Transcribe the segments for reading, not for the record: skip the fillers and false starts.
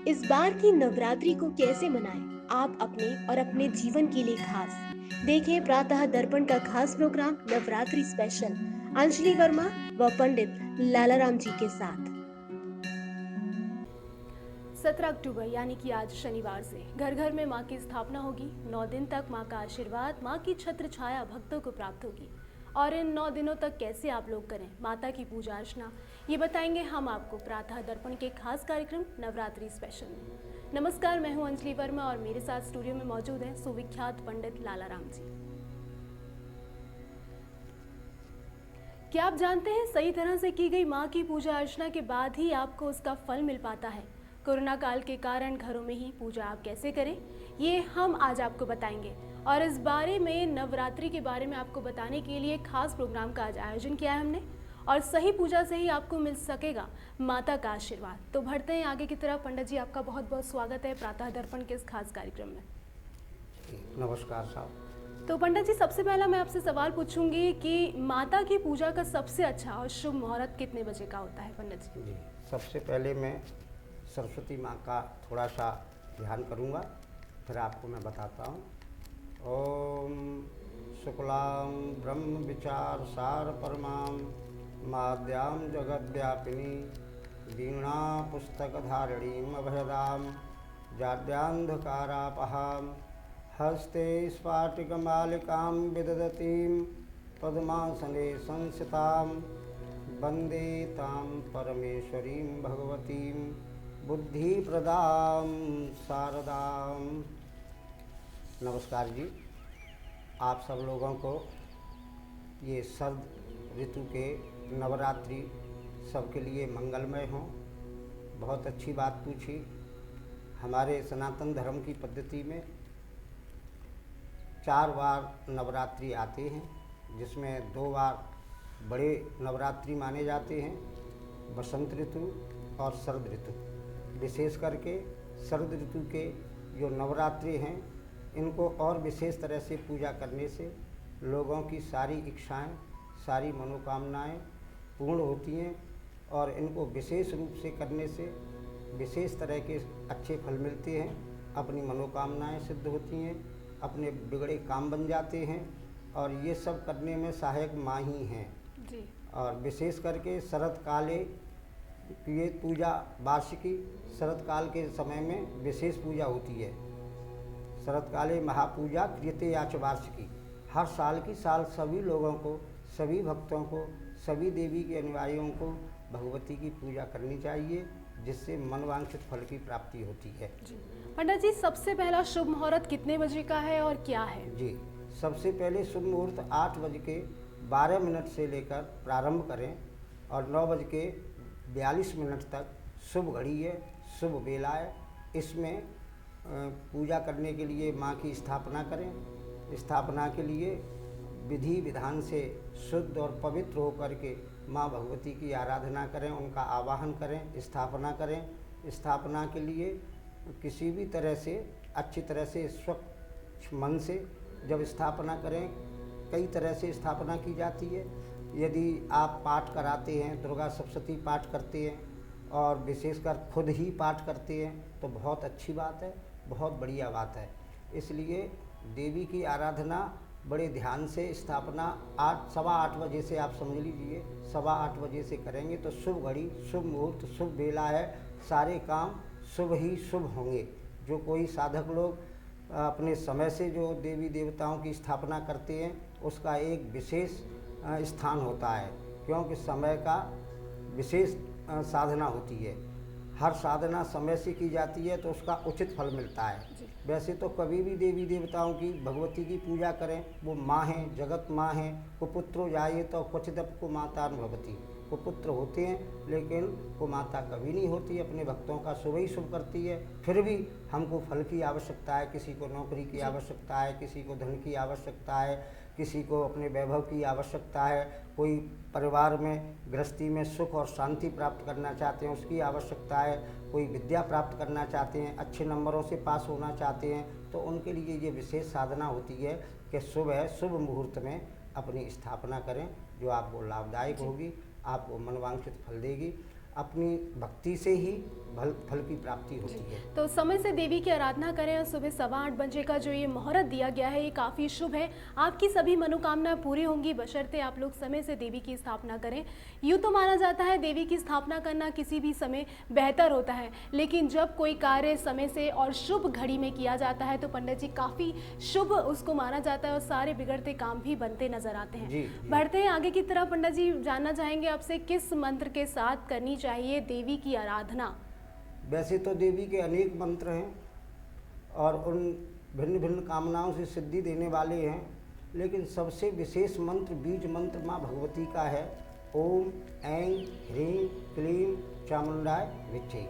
इस बार की नवरात्रि को कैसे मनाएं आप अपने और अपने जीवन के लिए खास। देखें प्रातः दर्पण का खास प्रोग्राम नवरात्रि स्पेशल अंजलि वर्मा व पंडित लालाराम जी के साथ। 17 अक्टूबर यानी कि आज शनिवार से घर घर में मां की स्थापना होगी। 9 दिन तक मां का आशीर्वाद, मां की छत्र छाया भक्तों को प्राप्त होगी। और इन 9 दिनों तक कैसे आप लोग करें माता की पूजा अर्चना, ये बताएंगे हम आपको प्रातः दर्पण के खास कार्यक्रम नवरात्रि स्पेशल में। नमस्कार, मैं हूं अंजलि वर्मा और मेरे साथ स्टूडियो में मौजूद हैं सुविख्यात पंडित लालाराम जी। क्या आप जानते हैं सही तरह से की गई माँ की पूजा अर्चना के बाद ही आपको उसका फल मिल पाता है। कोरोना काल के कारण घरों में ही पूजा आप कैसे करें, ये हम आज आपको बताएंगे। और इस बारे में नवरात्रि के बारे में आपको बताने के लिए खास प्रोग्राम का आज आयोजन किया है हमने। और सही पूजा से ही आपको मिल सकेगा माता का आशीर्वाद। तो बढ़ते हैं आगे की तरफ। पंडित जी, आपका बहुत बहुत स्वागत है प्रातः दर्पण के इस खास कार्यक्रम में। नमस्कार साहब। तो पंडित जी, सबसे पहला मैं आपसे सवाल पूछूंगी कि माता की पूजा का सबसे अच्छा और शुभ मुहूर्त कितने बजे का होता है पंडित जी? जी, सबसे पहले मैं सरस्वती माँ का थोड़ा सा ध्यान करूँगा, फिर आपको मैं बताता हूँ। ओम शुक्लां ब्रह्म विचार सार परमां माद्यां जगद्व्यापिनी वीणा पुस्तक धारिणीं अभयदां जाड्यान्धकारापहां हस्ते स्फाटिकमालिकां विदधतीं पद्मासने संस्थितां वन्दे तां परमेश्वरीं भगवतीं बुद्धिप्रदां शारदां। नमस्कार जी, आप सब लोगों को ये शरद ऋतु के नवरात्रि सबके लिए मंगलमय हों। बहुत अच्छी बात पूछी। हमारे सनातन धर्म की पद्धति में 4 बार नवरात्रि आते हैं, जिसमें 2 बार बड़े नवरात्रि माने जाते हैं, बसंत ऋतु और शरद ऋतु। विशेष करके शरद ऋतु के जो नवरात्रि हैं, इनको और विशेष तरह से पूजा करने से लोगों की सारी इच्छाएं, सारी मनोकामनाएं पूर्ण होती हैं और इनको विशेष रूप से करने से विशेष तरह के अच्छे फल मिलते हैं। अपनी मनोकामनाएं सिद्ध होती हैं, अपने बिगड़े काम बन जाते हैं और ये सब करने में सहायक माँ ही हैं जी। और विशेष करके शरद काले ये पूजा वार्षिकी शरद काल के समय में विशेष पूजा होती है। शरद काले महापूजा क्रियते याच वार्षिकी। हर साल की साल सभी लोगों को, सभी भक्तों को, सभी देवी के अनुयायियों को भगवती की पूजा करनी चाहिए, जिससे मनवांछित फल की प्राप्ति होती है। जी पंडित जी, सबसे पहला शुभ मुहूर्त कितने बजे का है और क्या है? जी, सबसे पहले शुभ मुहूर्त 8:12 से लेकर प्रारंभ करें और 9:42 तक शुभ घड़ी है, शुभ बेला है। इसमें पूजा करने के लिए माँ की स्थापना करें। स्थापना के लिए विधि विधान से शुद्ध और पवित्र होकर के माँ भगवती की आराधना करें, उनका आवाहन करें, स्थापना करें। स्थापना के लिए किसी भी तरह से अच्छी तरह से स्वच्छ मन से जब स्थापना करें, कई तरह से स्थापना की जाती है। यदि आप पाठ कराते हैं, दुर्गा सप्तशती पाठ करते हैं और विशेषकर खुद ही पाठ करते हैं, तो बहुत अच्छी बात है, बहुत बढ़िया बात है। इसलिए देवी की आराधना बड़े ध्यान से स्थापना 8 सवा 8 बजे से आप समझ लीजिए, 8:15 बजे से करेंगे तो शुभ घड़ी, शुभ मुहूर्त, शुभ बेला है। सारे काम शुभ ही शुभ होंगे। जो कोई साधक लोग अपने समय से जो देवी देवताओं की स्थापना करते हैं, उसका एक विशेष स्थान होता है, क्योंकि समय का विशेष साधना होती है। हर साधना समय से की जाती है तो उसका उचित फल मिलता है। वैसे तो कभी भी देवी देवताओं की, भगवती की पूजा करें, वो माँ हैं, जगत माँ हैं। कुपुत्रो जाये तो क्वचिदप को माता भवती। कुपुत्र होते हैं लेकिन वो माता कभी नहीं होती, अपने भक्तों का शुभ ही शुभ करती है। फिर भी हमको फल की आवश्यकता है, किसी को नौकरी की आवश्यकता है, किसी को धन की आवश्यकता है, किसी को अपने वैभव की आवश्यकता है, कोई परिवार में गृहस्थी में सुख और शांति प्राप्त करना चाहते हैं, उसकी आवश्यकता है, कोई विद्या प्राप्त करना चाहते हैं, अच्छे नंबरों से पास होना चाहते हैं, तो उनके लिए ये विशेष साधना होती है कि सुबह शुभ मुहूर्त में अपनी स्थापना करें, जो आपको लाभदायक होगी, आपको मनवांछित फल देगी। अपनी भक्ति से ही फल की प्राप्ति होती है। तो समय से देवी की आराधना करें और सुबह 8:15 बजे का जो ये मुहूर्त दिया गया है ये काफ़ी शुभ है। आपकी सभी मनोकामनाएं पूरी होंगी बशर्ते आप लोग समय से देवी की स्थापना करें। यूँ तो माना जाता है देवी की स्थापना करना किसी भी समय बेहतर होता है, लेकिन जब कोई कार्य समय से और शुभ घड़ी में किया जाता है तो पंडित जी काफ़ी शुभ उसको माना जाता है और सारे बिगड़ते काम भी बनते नजर आते हैं। जी, जी। बढ़ते हैं आगे की तरफ। पंडित जी जानना चाहेंगे आपसे किस मंत्र के साथ करनी चाहिए देवी की आराधना? वैसे तो देवी के अनेक मंत्र हैं और उन भिन्न भिन्न कामनाओं से सिद्धि देने वाले हैं, लेकिन सबसे विशेष मंत्र बीज मंत्र माँ भगवती का है। ओम ऐं ह्रीं क्लीं चामुंडाय विच्चे।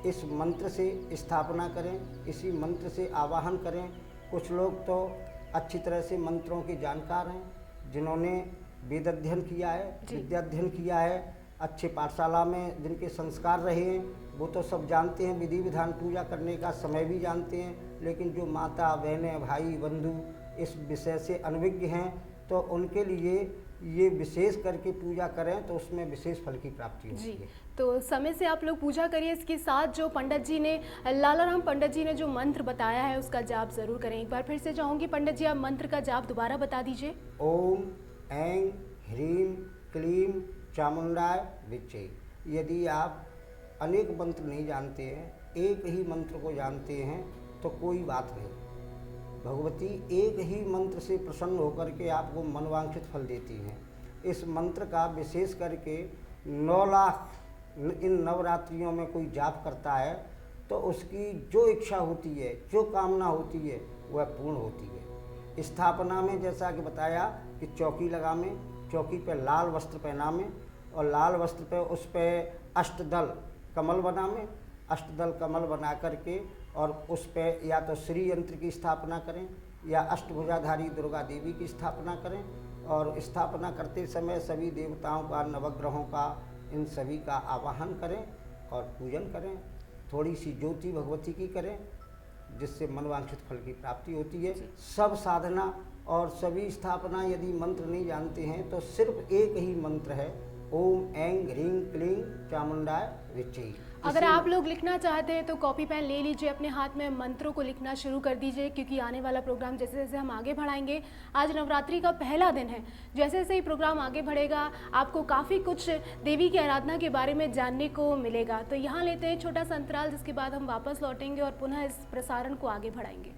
इस मंत्र से स्थापना करें, इसी मंत्र से आवाहन करें। कुछ लोग तो अच्छी तरह से मंत्रों के जानकार हैं, जिन्होंने वेद अध्ययन किया है, विद्याध्ययन किया है, अच्छे पाठशाला में जिनके संस्कार रहे हैं, वो तो सब जानते हैं, विधि विधान पूजा करने का समय भी जानते हैं। लेकिन जो माता बहनें भाई बंधु इस विषय से अनभिज्ञ हैं, तो उनके लिए ये विशेष करके पूजा करें तो उसमें विशेष फल की प्राप्ति होती है। तो समय से आप लोग पूजा करिए। इसके साथ जो पंडित जी ने लालाराम पंडित जी ने जो मंत्र बताया है उसका जाप जरूर करें। एक बार फिर से चाहूँगी पंडित जी आप मंत्र का जाप दोबारा बता दीजिए। ओम ऐं ह्रीं क्लीं चामुंडाय विच्चे। यदि आप अनेक मंत्र नहीं जानते हैं, एक ही मंत्र को जानते हैं तो कोई बात नहीं, भगवती एक ही मंत्र से प्रसन्न होकर के आपको मनवांछित फल देती हैं। इस मंत्र का विशेष करके 9 लाख इन नवरात्रियों में कोई जाप करता है तो उसकी जो इच्छा होती है, जो कामना होती है वह पूर्ण होती है। स्थापना में जैसा कि बताया कि चौकी लगा में, चौकी पर लाल वस्त्र पहना में और लाल वस्त्र पे उस पर अष्टदल कमल बना में, अष्टदल कमल बना करके और उस पे या तो श्री यंत्र की स्थापना करें या अष्टभुजाधारी दुर्गा देवी की स्थापना करें। और स्थापना करते समय सभी देवताओं का, नवग्रहों का, इन सभी का आवाहन करें और पूजन करें। थोड़ी सी ज्योति भगवती की करें जिससे मनवांछित फल की प्राप्ति होती है। सब साधना और सभी स्थापना यदि मंत्र नहीं जानते हैं तो सिर्फ एक ही मंत्र है, ओम ऐं ह्रीं क्लीं चामुंडाय विच्चे। अगर आप लोग लिखना चाहते हैं तो कॉपी पेन ले लीजिए, अपने हाथ में मंत्रों को लिखना शुरू कर दीजिए, क्योंकि आने वाला प्रोग्राम जैसे जैसे हम आगे बढ़ाएंगे, आज नवरात्रि का पहला दिन है, जैसे जैसे ही प्रोग्राम आगे बढ़ेगा आपको काफ़ी कुछ देवी की आराधना के बारे में जानने को मिलेगा। तो यहाँ लेते हैं छोटा सा अंतराल, जिसके बाद हम वापस लौटेंगे और पुनः इस प्रसारण को आगे बढ़ाएंगे।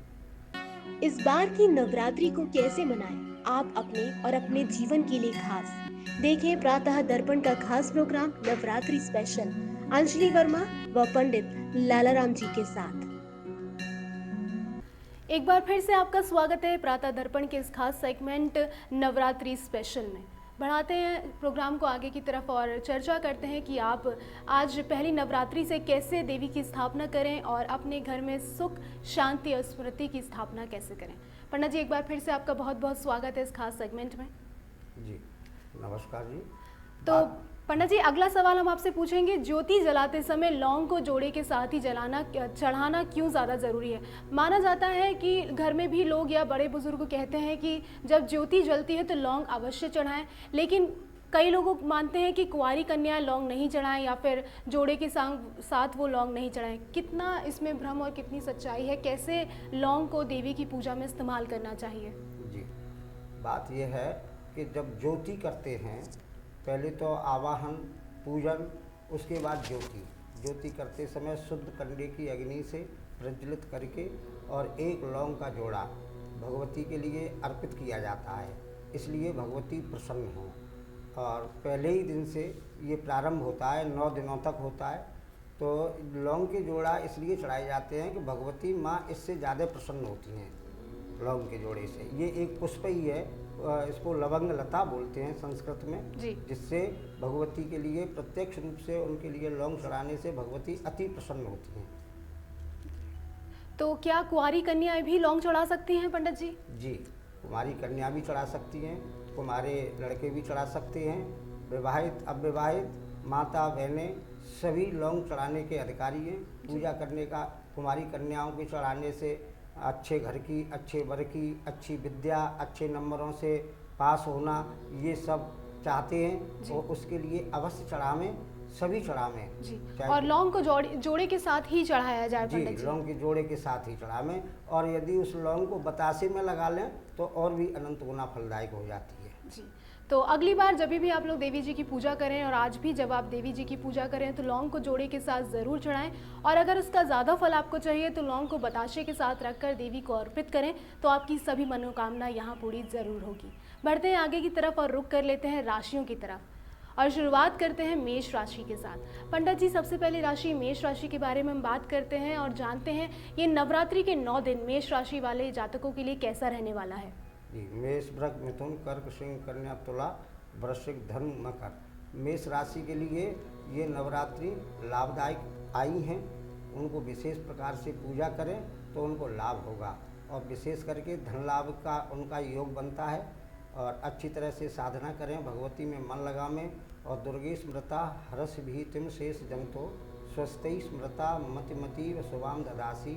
इस बार की नवरात्रि को कैसे मनाएं आप अपने और अपने जीवन के लिए खास? देखें प्रातः दर्पण का खास प्रोग्राम नवरात्रि स्पेशल अंजलि वर्मा व पंडित लालाराम जी के साथ। एक बार फिर से आपका स्वागत है प्रातः दर्पण के इस खास सेगमेंट नवरात्रि स्पेशल में। बढ़ाते हैं प्रोग्राम को आगे की तरफ और चर्चा करते हैं कि आप आज पहली नवरात्रि से कैसे देवी की स्थापना करें और अपने घर में सुख शांति और स्मृति की स्थापना कैसे करें। पंडित जी एक बार फिर से आपका बहुत बहुत स्वागत है इस खास सेगमेंट में। जी नमस्कार जी। तो पंडित जी अगला सवाल हम आपसे पूछेंगे, ज्योति जलाते समय लौंग को जोड़े के साथ ही चढ़ाना क्यों ज़्यादा ज़रूरी है? माना जाता है कि घर में भी लोग या बड़े बुजुर्ग कहते हैं कि जब ज्योति जलती है तो लौंग अवश्य चढ़ाएं, लेकिन कई लोग मानते हैं कि कुंवारी कन्या लौंग नहीं चढ़ाएं या फिर जोड़े के साथ वो लौंग नहीं चढ़ाएं। कितना इसमें भ्रम और कितनी सच्चाई है? कैसे लौंग को देवी की पूजा में इस्तेमाल करना चाहिए? जी बात यह है कि जब ज्योति करते हैं पहले तो आवाहन पूजन, उसके बाद ज्योति करते समय शुद्ध कंडे की अग्नि से प्रज्वलित करके और एक लौंग का जोड़ा भगवती के लिए अर्पित किया जाता है, इसलिए भगवती प्रसन्न हों। और पहले ही दिन से ये प्रारंभ होता है, 9 दिनों तक होता है। तो लौंग के जोड़ा इसलिए चढ़ाए जाते हैं कि भगवती माँ इससे ज़्यादा प्रसन्न होती हैं लौंग के जोड़े से। ये एक पुष्प ही है, इसको लवंग लता बोलते हैं संस्कृत में, जिससे भगवती के लिए प्रत्यक्ष रूप से उनके लिए लौंग चढ़ाने से भगवती अति प्रसन्न होती हैं। तो क्या कुंवारी कन्याएं भी लौंग चढ़ा सकती हैं पंडित जी? जी कुमारी कन्या भी चढ़ा सकती हैं, कुमारे लड़के भी चढ़ा सकते हैं, विवाहित अविवाहित माता बहनें सभी लौंग चढ़ाने के अधिकारी हैं। पूजा करने का कुमारी कन्याओं के चढ़ाने से अच्छे घर की, अच्छे वर की, अच्छी विद्या, अच्छे नंबरों से पास होना, ये सब चाहते हैं तो उसके लिए अवश्य चढ़ावें। सभी चढ़ावें जी। चाहे और लौंग को जोड़े के साथ ही चढ़ाया जाए जी, पंडित जी। लौंग के जोड़े के साथ ही चढ़ावें। और यदि उस लौंग को बतासे में लगा लें तो और भी अनंत गुना फलदायक हो जाती है। जी। तो अगली बार जब भी आप लोग देवी जी की पूजा करें, और आज भी जब आप देवी जी की पूजा करें, तो लौंग को जोड़े के साथ ज़रूर चढ़ाएं। और अगर उसका ज़्यादा फल आपको चाहिए तो लौंग को बताशे के साथ रखकर देवी को अर्पित करें, तो आपकी सभी मनोकामना यहाँ पूरी ज़रूर होगी। बढ़ते हैं आगे की तरफ और रुख कर लेते हैं राशियों की तरफ, और शुरुआत करते हैं मेष राशि के साथ। पंडित जी, सबसे पहली राशि मेष राशि के बारे में हम बात करते हैं और जानते हैं ये नवरात्रि के 9 दिन मेष राशि वाले जातकों के लिए कैसा रहने वाला है। जी, मेष, वृक, मिथुन, कर्क, सिंह, कन्या, तुला, वृश्चिक, धनु, मकर। मेष राशि के लिए ये नवरात्रि लाभदायक आई हैं। उनको विशेष प्रकार से पूजा करें तो उनको लाभ होगा, और विशेष करके धन लाभ का उनका योग बनता है। और अच्छी तरह से साधना करें, भगवती में मन लगावें। और दुर्गे स्मृता हरस भीतिम शेष जंतो स्वस्थई स्मृता मतिमतीव शुभाम ददासी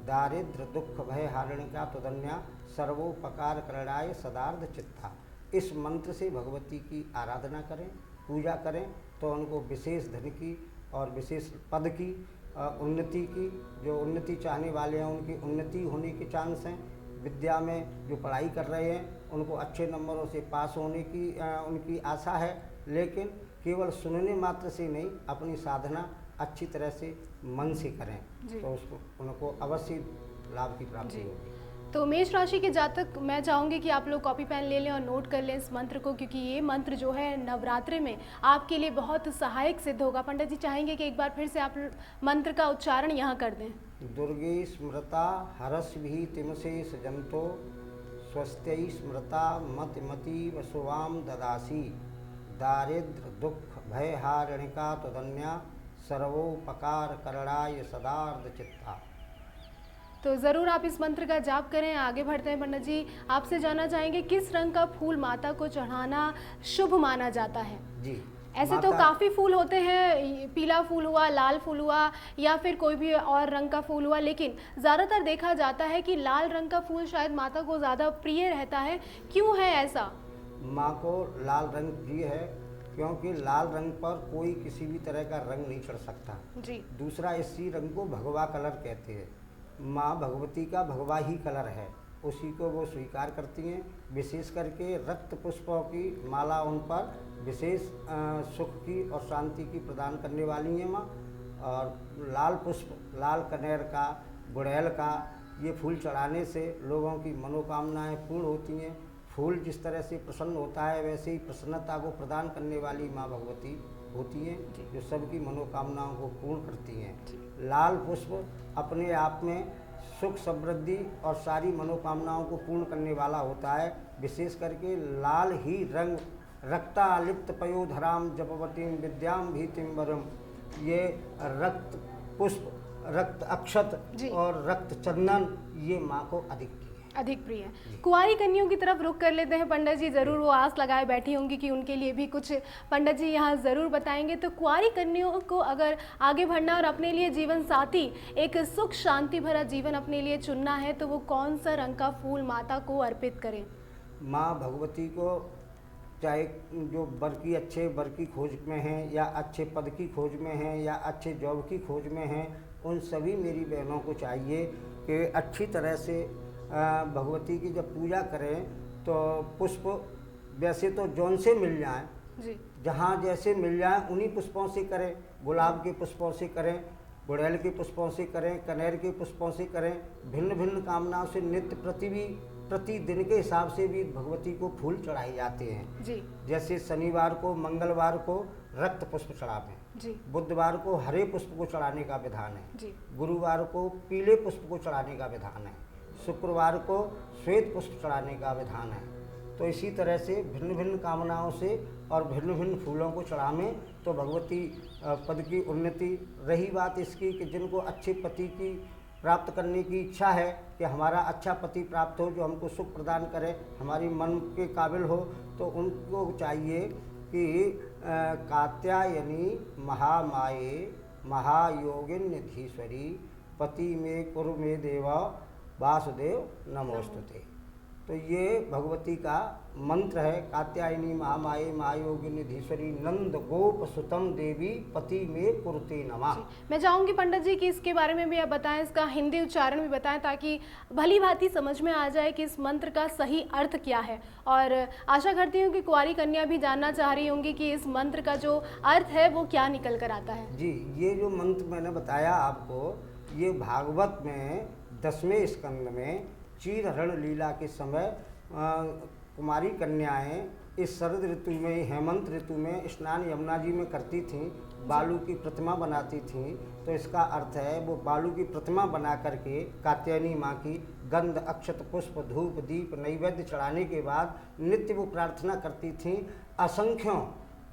दारिद्र दुख भय हारिणिका तुदन्या सर्वोपकार करणाय सदार्ध चित्ता। इस मंत्र से भगवती की आराधना करें, पूजा करें, तो उनको विशेष धन की और विशेष पद की, उन्नति की, जो उन्नति चाहने वाले हैं उनकी उन्नति होने के चांस हैं। विद्या में जो पढ़ाई कर रहे हैं उनको अच्छे नंबरों से पास होने की उनकी आशा है। लेकिन केवल सुनने मात्र से नहीं, अपनी साधना अच्छी तरह से मन से करें तो उसको उनको अवश्य लाभ की प्राप्ति होगी। तो मेष राशि के जातक, मैं चाहूँगी कि आप लोग कॉपी पेन ले लें और नोट कर लें इस मंत्र को, क्योंकि ये मंत्र जो है नवरात्रि में आपके लिए बहुत सहायक सिद्ध होगा। पंडित जी चाहेंगे कि एक बार फिर से आप मंत्र का उच्चारण यहाँ कर दें। दुर्गे स्मृता हरस भी तिमशेष जंतो स्वस्थै स्मृता मतिमती वसुवाम ददासी दारिद्र दुख भय हारिणिका तुदन्या सर्वोपकार करणाय सदार्ध चित्ता। तो ज़रूर आप इस मंत्र का जाप करें। आगे बढ़ते हैं पंडित जी, आपसे जानना चाहेंगे किस रंग का फूल माता को चढ़ाना शुभ माना जाता है। जी, ऐसे तो काफ़ी फूल होते हैं, पीला फूल हुआ, लाल फूल हुआ, या फिर कोई भी और रंग का फूल हुआ, लेकिन ज़्यादातर देखा जाता है कि लाल रंग का फूल शायद माता को ज़्यादा प्रिय रहता है। क्यों है ऐसा? माँ को लाल रंग प्रिय है क्योंकि लाल रंग पर कोई किसी भी तरह का रंग नहीं चढ़ सकता। जी। दूसरा, इसी रंग को भगवा कलर कहते हैं। माँ भगवती का भगवा ही कलर है, उसी को वो स्वीकार करती हैं। विशेष करके रक्त पुष्पों की माला उन पर विशेष सुख की और शांति की प्रदान करने वाली हैं माँ। और लाल पुष्प, लाल कनेर का, गुड़ैल का, ये फूल चढ़ाने से लोगों की मनोकामनाएं पूर्ण होती हैं। फूल जिस तरह से प्रसन्न होता है, वैसे ही प्रसन्नता को प्रदान करने वाली माँ भगवती होती हैं, जो सबकी मनोकामनाओं को पूर्ण करती हैं। लाल पुष्प अपने आप में सुख, समृद्धि और सारी मनोकामनाओं को पूर्ण करने वाला होता है। विशेष करके लाल ही रंग रक्तालिप्त पयोधराम जपवतीम विद्याम भीतिम वरम, ये रक्त पुष्प, रक्त अक्षत और रक्त चंदन ये माँ को अधिक प्रिय है। कुंवारी कन्याओं की तरफ रुख कर लेते हैं पंडित जी। ज़रूर वो आस लगाए बैठी होंगी कि उनके लिए भी कुछ पंडित जी यहाँ ज़रूर बताएंगे। तो कुंवारी कन्याओं को अगर आगे बढ़ना और अपने लिए जीवन साथी, एक सुख शांति भरा जीवन अपने लिए चुनना है, तो वो कौन सा रंग का फूल माता को अर्पित करें? माँ भगवती को चाहे जो वर की अच्छे वर की खोज में हैं, या अच्छे पद की खोज में हैं, या अच्छे जॉब की खोज में हैं, उन सभी मेरी बहनों को चाहिए कि अच्छी तरह से भगवती की जब पूजा करें तो पुष्प वैसे तो जौन से मिल जाएं, जहाँ जैसे मिल जाएं उन्हीं पुष्पों से करें। गुलाब के पुष्पों से करें, गुड़ैल के पुष्पों से करें, कनेर के पुष्पों से करें। भिन्न भिन्न कामनाओं से नित्य प्रतिदिन के हिसाब से भी भगवती को फूल चढ़ाए जाते हैं। जी। जैसे शनिवार को, मंगलवार को रक्त पुष्प चढ़ावें, बुधवार को हरे पुष्प को चढ़ाने का विधान है, गुरुवार को पीले पुष्प को चढ़ाने का विधान है, शुक्रवार को श्वेत पुष्प चढ़ाने का विधान है। तो इसी तरह से भिन्न भिन्न कामनाओं से और भिन्न भिन्न फूलों को चढ़ावें तो भगवती पद की उन्नति। रही बात इसकी कि जिनको अच्छे पति की प्राप्त करने की इच्छा है कि हमारा अच्छा पति प्राप्त हो, जो हमको सुख प्रदान करे, हमारी मन के काबिल हो, तो उनको चाहिए कि कात्यायनी महामाये महायोगिन्यधीश्वरी पति में कुरु में देवा वासुदेव नमोस्तुते। तो ये भगवती का मंत्र है। कात्यायनी महामाये महायोगिनी धीश्वरी नंद गोप सुतम देवी पति में कुरुते नमः। मैं चाहूँगी पंडित जी कि इसके बारे में भी आप बताएं, इसका हिंदी उच्चारण भी बताएं, ताकि भली भांति समझ में आ जाए कि इस मंत्र का सही अर्थ क्या है। और आशा करती हूँ कि कुंवारी कन्या भी जानना चाह रही होंगी कि इस मंत्र का जो अर्थ है वो क्या निकल कर आता है। जी, ये जो मंत्र मैंने बताया आपको, ये भागवत में 10वें स्कंद में चीरहरण लीला के समय कुमारी कन्याएं इस शरद ऋतु में, हेमंत ऋतु में स्नान यमुना जी में करती थीं, बालू की प्रतिमा बनाती थीं। तो इसका अर्थ है वो बालू की प्रतिमा बना करके कात्यायनी माँ की गंध अक्षत पुष्प धूप दीप नैवेद्य चढ़ाने के बाद नित्य वो प्रार्थना करती थीं। असंख्यों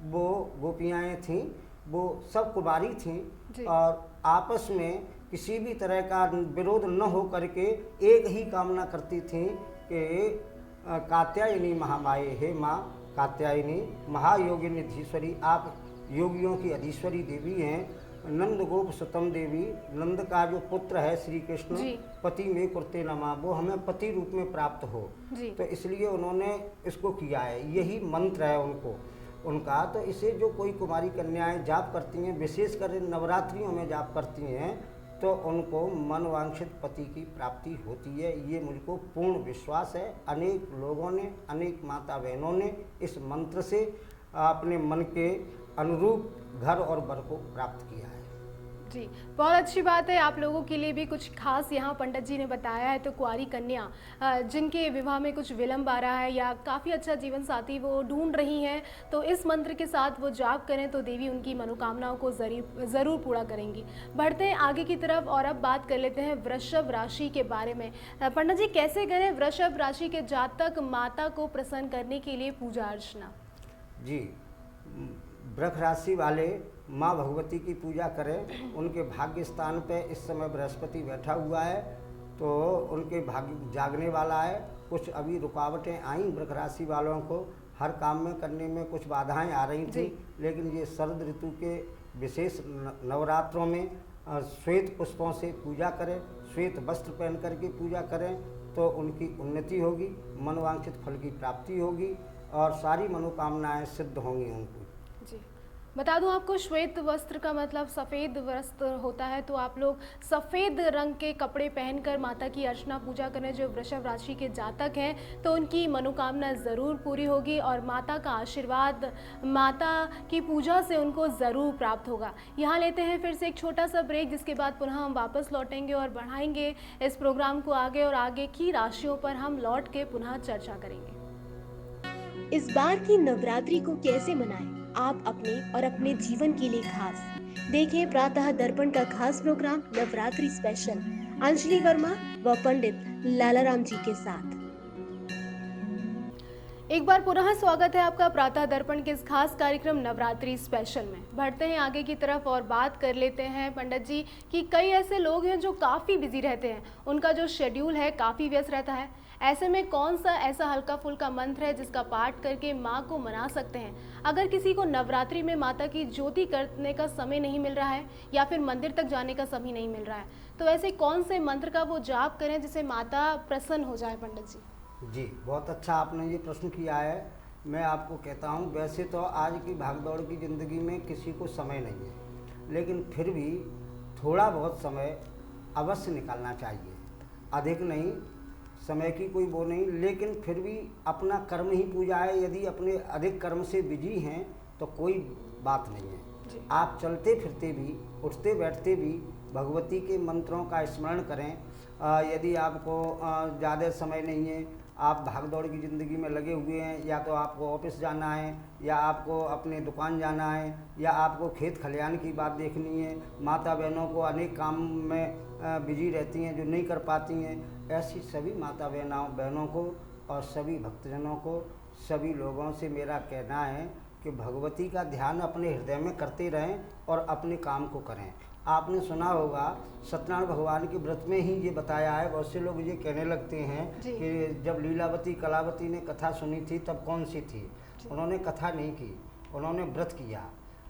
वो गोपियाएँ थीं, वो सब कुमारी थीं और आपस में किसी भी तरह का विरोध न हो करके एक ही कामना करती थीं कि कात्यायनी महामाये, हे माँ कात्यायनी महायोगिनी धीश्वरी, आप योगियों की अधीश्वरी देवी हैं। नंद गोप सुतम देवी, नंद का जो पुत्र है श्री कृष्ण, पति में कुरते नमा, वो हमें पति रूप में प्राप्त हो। तो इसलिए उन्होंने इसको किया है, यही मंत्र है उनका। तो इसे जो कोई कुमारी कन्याएं जाप करती हैं, विशेषकर नवरात्रियों में जाप करती हैं, तो उनको मनवांछित पति की प्राप्ति होती है। ये मुझको पूर्ण विश्वास है। अनेक लोगों ने, अनेक माता बहनों ने इस मंत्र से अपने मन के अनुरूप घर और वर को प्राप्त किया है। जी, बहुत अच्छी बात है। आप लोगों के लिए भी कुछ खास यहाँ पंडित जी ने बताया है। तो कुंवारी कन्या जिनके विवाह में कुछ विलंब आ रहा है या काफ़ी अच्छा जीवन साथी वो ढूंढ रही हैं, तो इस मंत्र के साथ वो जाप करें तो देवी उनकी मनोकामनाओं को ज़रूर पूरा करेंगी। बढ़ते हैं आगे की तरफ और अब बात कर लेते हैं वृषभ राशि के बारे में। पंडित जी, कैसे करें वृषभ राशि के जातक माता को प्रसन्न करने के लिए पूजा अर्चना? जी, वृष राशि वाले माँ भगवती की पूजा करें। उनके भाग्य स्थान पे इस समय बृहस्पति बैठा हुआ है, तो उनके भाग्य जागने वाला है। कुछ अभी रुकावटें आई वृष राशि वालों को, हर काम में करने में कुछ बाधाएं आ रही थी, लेकिन ये शरद ऋतु के विशेष नवरात्रों में श्वेत पुष्पों से पूजा करें, श्वेत वस्त्र पहन करके पूजा करें, तो उनकी उन्नति होगी, मनवांछित फल की प्राप्ति होगी और सारी मनोकामनाएं सिद्ध होंगी उनको। जी, बता दूं आपको, श्वेत वस्त्र का मतलब सफ़ेद वस्त्र होता है। तो आप लोग सफ़ेद रंग के कपड़े पहनकर माता की अर्चना पूजा करें। जो वृषभ राशि के जातक हैं तो उनकी मनोकामना ज़रूर पूरी होगी और माता का आशीर्वाद, माता की पूजा से उनको ज़रूर प्राप्त होगा। यहाँ लेते हैं फिर से एक छोटा सा ब्रेक, जिसके बाद पुनः हम वापस लौटेंगे और बढ़ाएंगे इस प्रोग्राम को आगे और आगे की राशियों पर हम लौट के पुनः चर्चा करेंगे। इस बार की नवरात्रि को कैसे मनाएं आप अपने और अपने जीवन के लिए खास? देखें प्रातः दर्पण का खास प्रोग्राम नवरात्रि स्पेशल अंजलि वर्मा व पंडित लालाराम जी के साथ। एक बार पुनः स्वागत है आपका प्रातः दर्पण के इस खास कार्यक्रम नवरात्रि स्पेशल में। बढ़ते हैं आगे की तरफ और बात कर लेते हैं पंडित जी कि कई ऐसे लोग हैं जो काफ़ी बिजी रहते हैं, उनका जो शेड्यूल है काफ़ी व्यस्त रहता है। ऐसे में कौन सा ऐसा हल्का फुल्का मंत्र है जिसका पाठ करके माँ को मना सकते हैं? अगर किसी को नवरात्रि में माता की ज्योति करने का समय नहीं मिल रहा है या फिर मंदिर तक जाने का समय नहीं मिल रहा है, तो ऐसे कौन से मंत्र का वो जाप करें जिससे माता प्रसन्न हो जाए? पंडित जी जी, बहुत अच्छा आपने ये प्रश्न किया है। मैं आपको कहता हूँ, वैसे तो आज की भागदौड़ की ज़िंदगी में किसी को समय नहीं है, लेकिन फिर भी थोड़ा बहुत समय अवश्य निकालना चाहिए। अधिक नहीं, समय की कोई वो नहीं, लेकिन फिर भी अपना कर्म ही पूजा है। यदि अपने अधिक कर्म से बिजी हैं तो कोई बात नहीं है। आप चलते फिरते भी, उठते बैठते भी भगवती के मंत्रों का स्मरण करें। यदि आपको ज़्यादा समय नहीं है, आप भागदौड़ की ज़िंदगी में लगे हुए हैं, या तो आपको ऑफिस जाना है, या आपको अपने दुकान जाना है, या आपको खेत खलिहान की बात देखनी है, माता बहनों को अनेक काम में बिजी रहती हैं जो नहीं कर पाती हैं, ऐसी सभी माता बहनों को और सभी भक्तजनों को, सभी लोगों से मेरा कहना है कि भगवती का ध्यान अपने हृदय में करते रहें और अपने काम को करें। आपने सुना होगा सत्यनारायण भगवान के व्रत में ही ये बताया है। बहुत से लोग ये कहने लगते हैं कि जब लीलावती कलावती ने कथा सुनी थी तब कौन सी थी? उन्होंने कथा नहीं की, उन्होंने व्रत किया।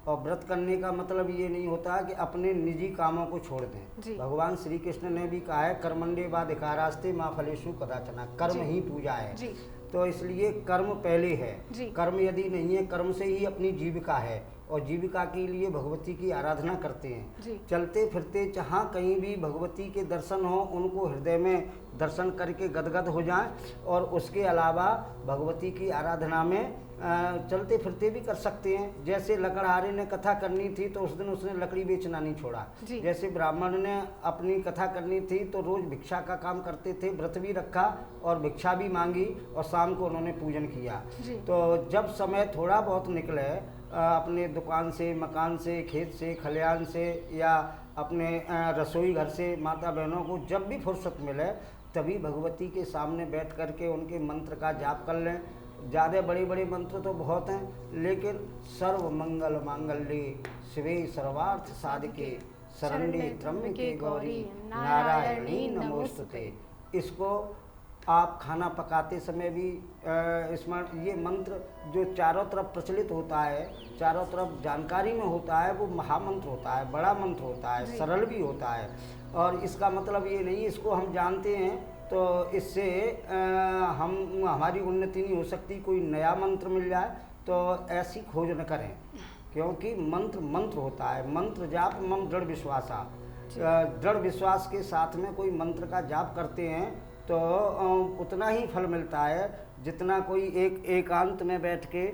और व्रत करने का मतलब ये नहीं होता कि अपने निजी कामों को छोड़ जी। दें। भगवान श्री कृष्ण ने भी कहा है कर्मण्डे वाधिकारास्ते माँ फलेषु कदाचना, कर्म जी। ही पूजा है। जी। तो इसलिए कर्म पहले है। जी। कर्म यदि नहीं है, कर्म से ही अपनी जीविका है और जीविका के लिए भगवती की आराधना करते हैं। जी। चलते फिरते जहाँ कहीं भी भगवती के दर्शन हो, उनको हृदय में दर्शन करके गदगद हो जाएं और उसके अलावा भगवती की आराधना में चलते फिरते भी कर सकते हैं। जैसे लकड़हारे ने कथा करनी थी तो उस दिन उसने लकड़ी बेचना नहीं छोड़ा। जी। जैसे ब्राह्मण ने अपनी कथा करनी थी तो रोज भिक्षा का काम करते थे, व्रत भी रखा और भिक्षा भी मांगी और शाम को उन्होंने पूजन किया। जी। तो जब समय थोड़ा बहुत निकले अपने दुकान से, मकान से, खेत से, खलिहान से या अपने रसोई घर से, माता बहनों को जब भी फुर्सत मिले तभी भगवती के सामने बैठ करके उनके मंत्र का जाप कर लें। ज़्यादा बड़े बड़े मंत्र तो बहुत हैं, लेकिन सर्व मंगल मांगल्ये शिवे सर्वार्थ साधिके शरण्ये त्र्यंबके गौरी नारायणी नमोस्तुते। इसको आप खाना पकाते समय भी स्मरण, ये मंत्र जो चारों तरफ प्रचलित होता है, चारों तरफ जानकारी में होता है, वो महामंत्र होता है, बड़ा मंत्र होता है, सरल भी होता है। और इसका मतलब ये नहीं, इसको हम जानते हैं तो इससे हम हमारी उन्नति नहीं हो सकती। कोई नया मंत्र मिल जाए तो ऐसी खोज न करें, क्योंकि मंत्र मंत्र होता है। मंत्र जाप मम दृढ़ विश्वासा, दृढ़ विश्वास के साथ में कोई मंत्र का जाप करते हैं तो उतना ही फल मिलता है जितना कोई एकांत में बैठ के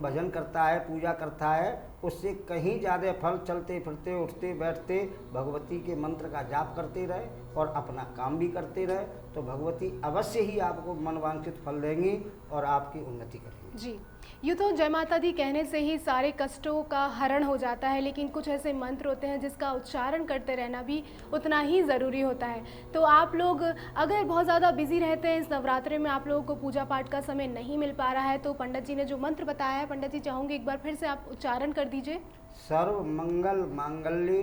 भजन करता है, पूजा करता है। उससे कहीं ज़्यादा फल चलते फिरते उठते बैठते भगवती के मंत्र का जाप करते रहे और अपना काम भी करते रहे तो भगवती अवश्य ही आपको मनवांछित फल देंगी और आपकी उन्नति करेंगी। जी, यूँ तो जय माता दी कहने से ही सारे कष्टों का हरण हो जाता है, लेकिन कुछ ऐसे मंत्र होते हैं जिसका उच्चारण करते रहना भी उतना ही ज़रूरी होता है। तो आप लोग अगर बहुत ज़्यादा बिजी रहते हैं, इस नवरात्रि में आप लोगों को पूजा पाठ का समय नहीं मिल पा रहा है, तो पंडित जी ने जो मंत्र बताया है, पंडित जी चाहूँगी एक बार फिर से आप उच्चारण कर दीजिए। सर्व मंगल मांगल्ये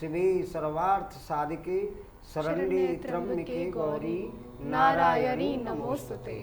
शिवे सर्वार्थ साधिके शरण्ये त्र्यंबके गौरी नारायणी नमोस्तुते।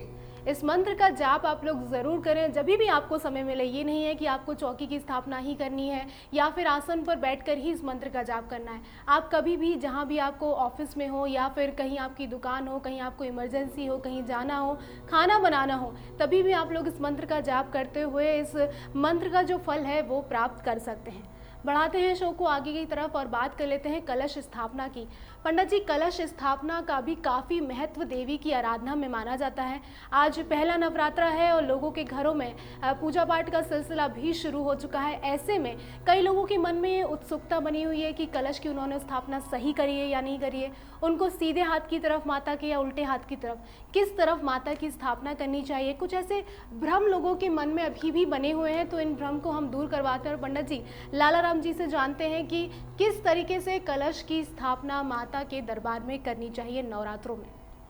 इस मंत्र का जाप आप लोग ज़रूर करें जब भी आपको समय मिले। ये नहीं है कि आपको चौकी की स्थापना ही करनी है या फिर आसन पर बैठकर ही इस मंत्र का जाप करना है। आप कभी भी जहाँ भी आपको ऑफिस में हो या फिर कहीं आपकी दुकान हो, कहीं आपको इमरजेंसी हो, कहीं जाना हो, खाना बनाना हो, तभी भी आप लोग इस मंत्र का जाप करते हुए इस मंत्र का जो फल है वो प्राप्त कर सकते हैं। बढ़ाते हैं शो को आगे की तरफ और बात कर लेते हैं कलश स्थापना की। पंडित जी, कलश स्थापना का भी काफ़ी महत्व देवी की आराधना में माना जाता है। आज पहला नवरात्रा है और लोगों के घरों में पूजा पाठ का सिलसिला भी शुरू हो चुका है। ऐसे में कई लोगों के मन में ये उत्सुकता बनी हुई है कि कलश की उन्होंने स्थापना सही करी है या नहीं करी है, उनको सीधे हाथ की तरफ माता के या उल्टे हाथ की तरफ, किस तरफ माता की स्थापना करनी चाहिए। कुछ ऐसे भ्रम लोगों के मन में अभी भी बने हुए हैं, तो इन भ्रम को हम दूर करवाते हैं और पंडित जी लाला राम जी से जानते हैं कि किस तरीके से कलश की स्थापना माता के दरबार में करनी चाहिए नवरात्रों में।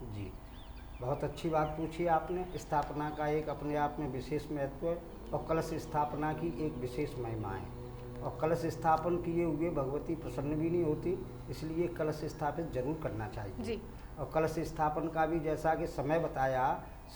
जी, बहुत अच्छी बात पूछी आपने। स्थापना का एक अपने आप में विशेष महत्व है और कलश स्थापना की एक विशेष महिमा है। और कलश स्थापन किए हुए भगवती प्रसन्न भी नहीं होती, इसलिए कलश स्थापित जरूर करना चाहिए जी। और कलश स्थापन का भी जैसा कि समय बताया,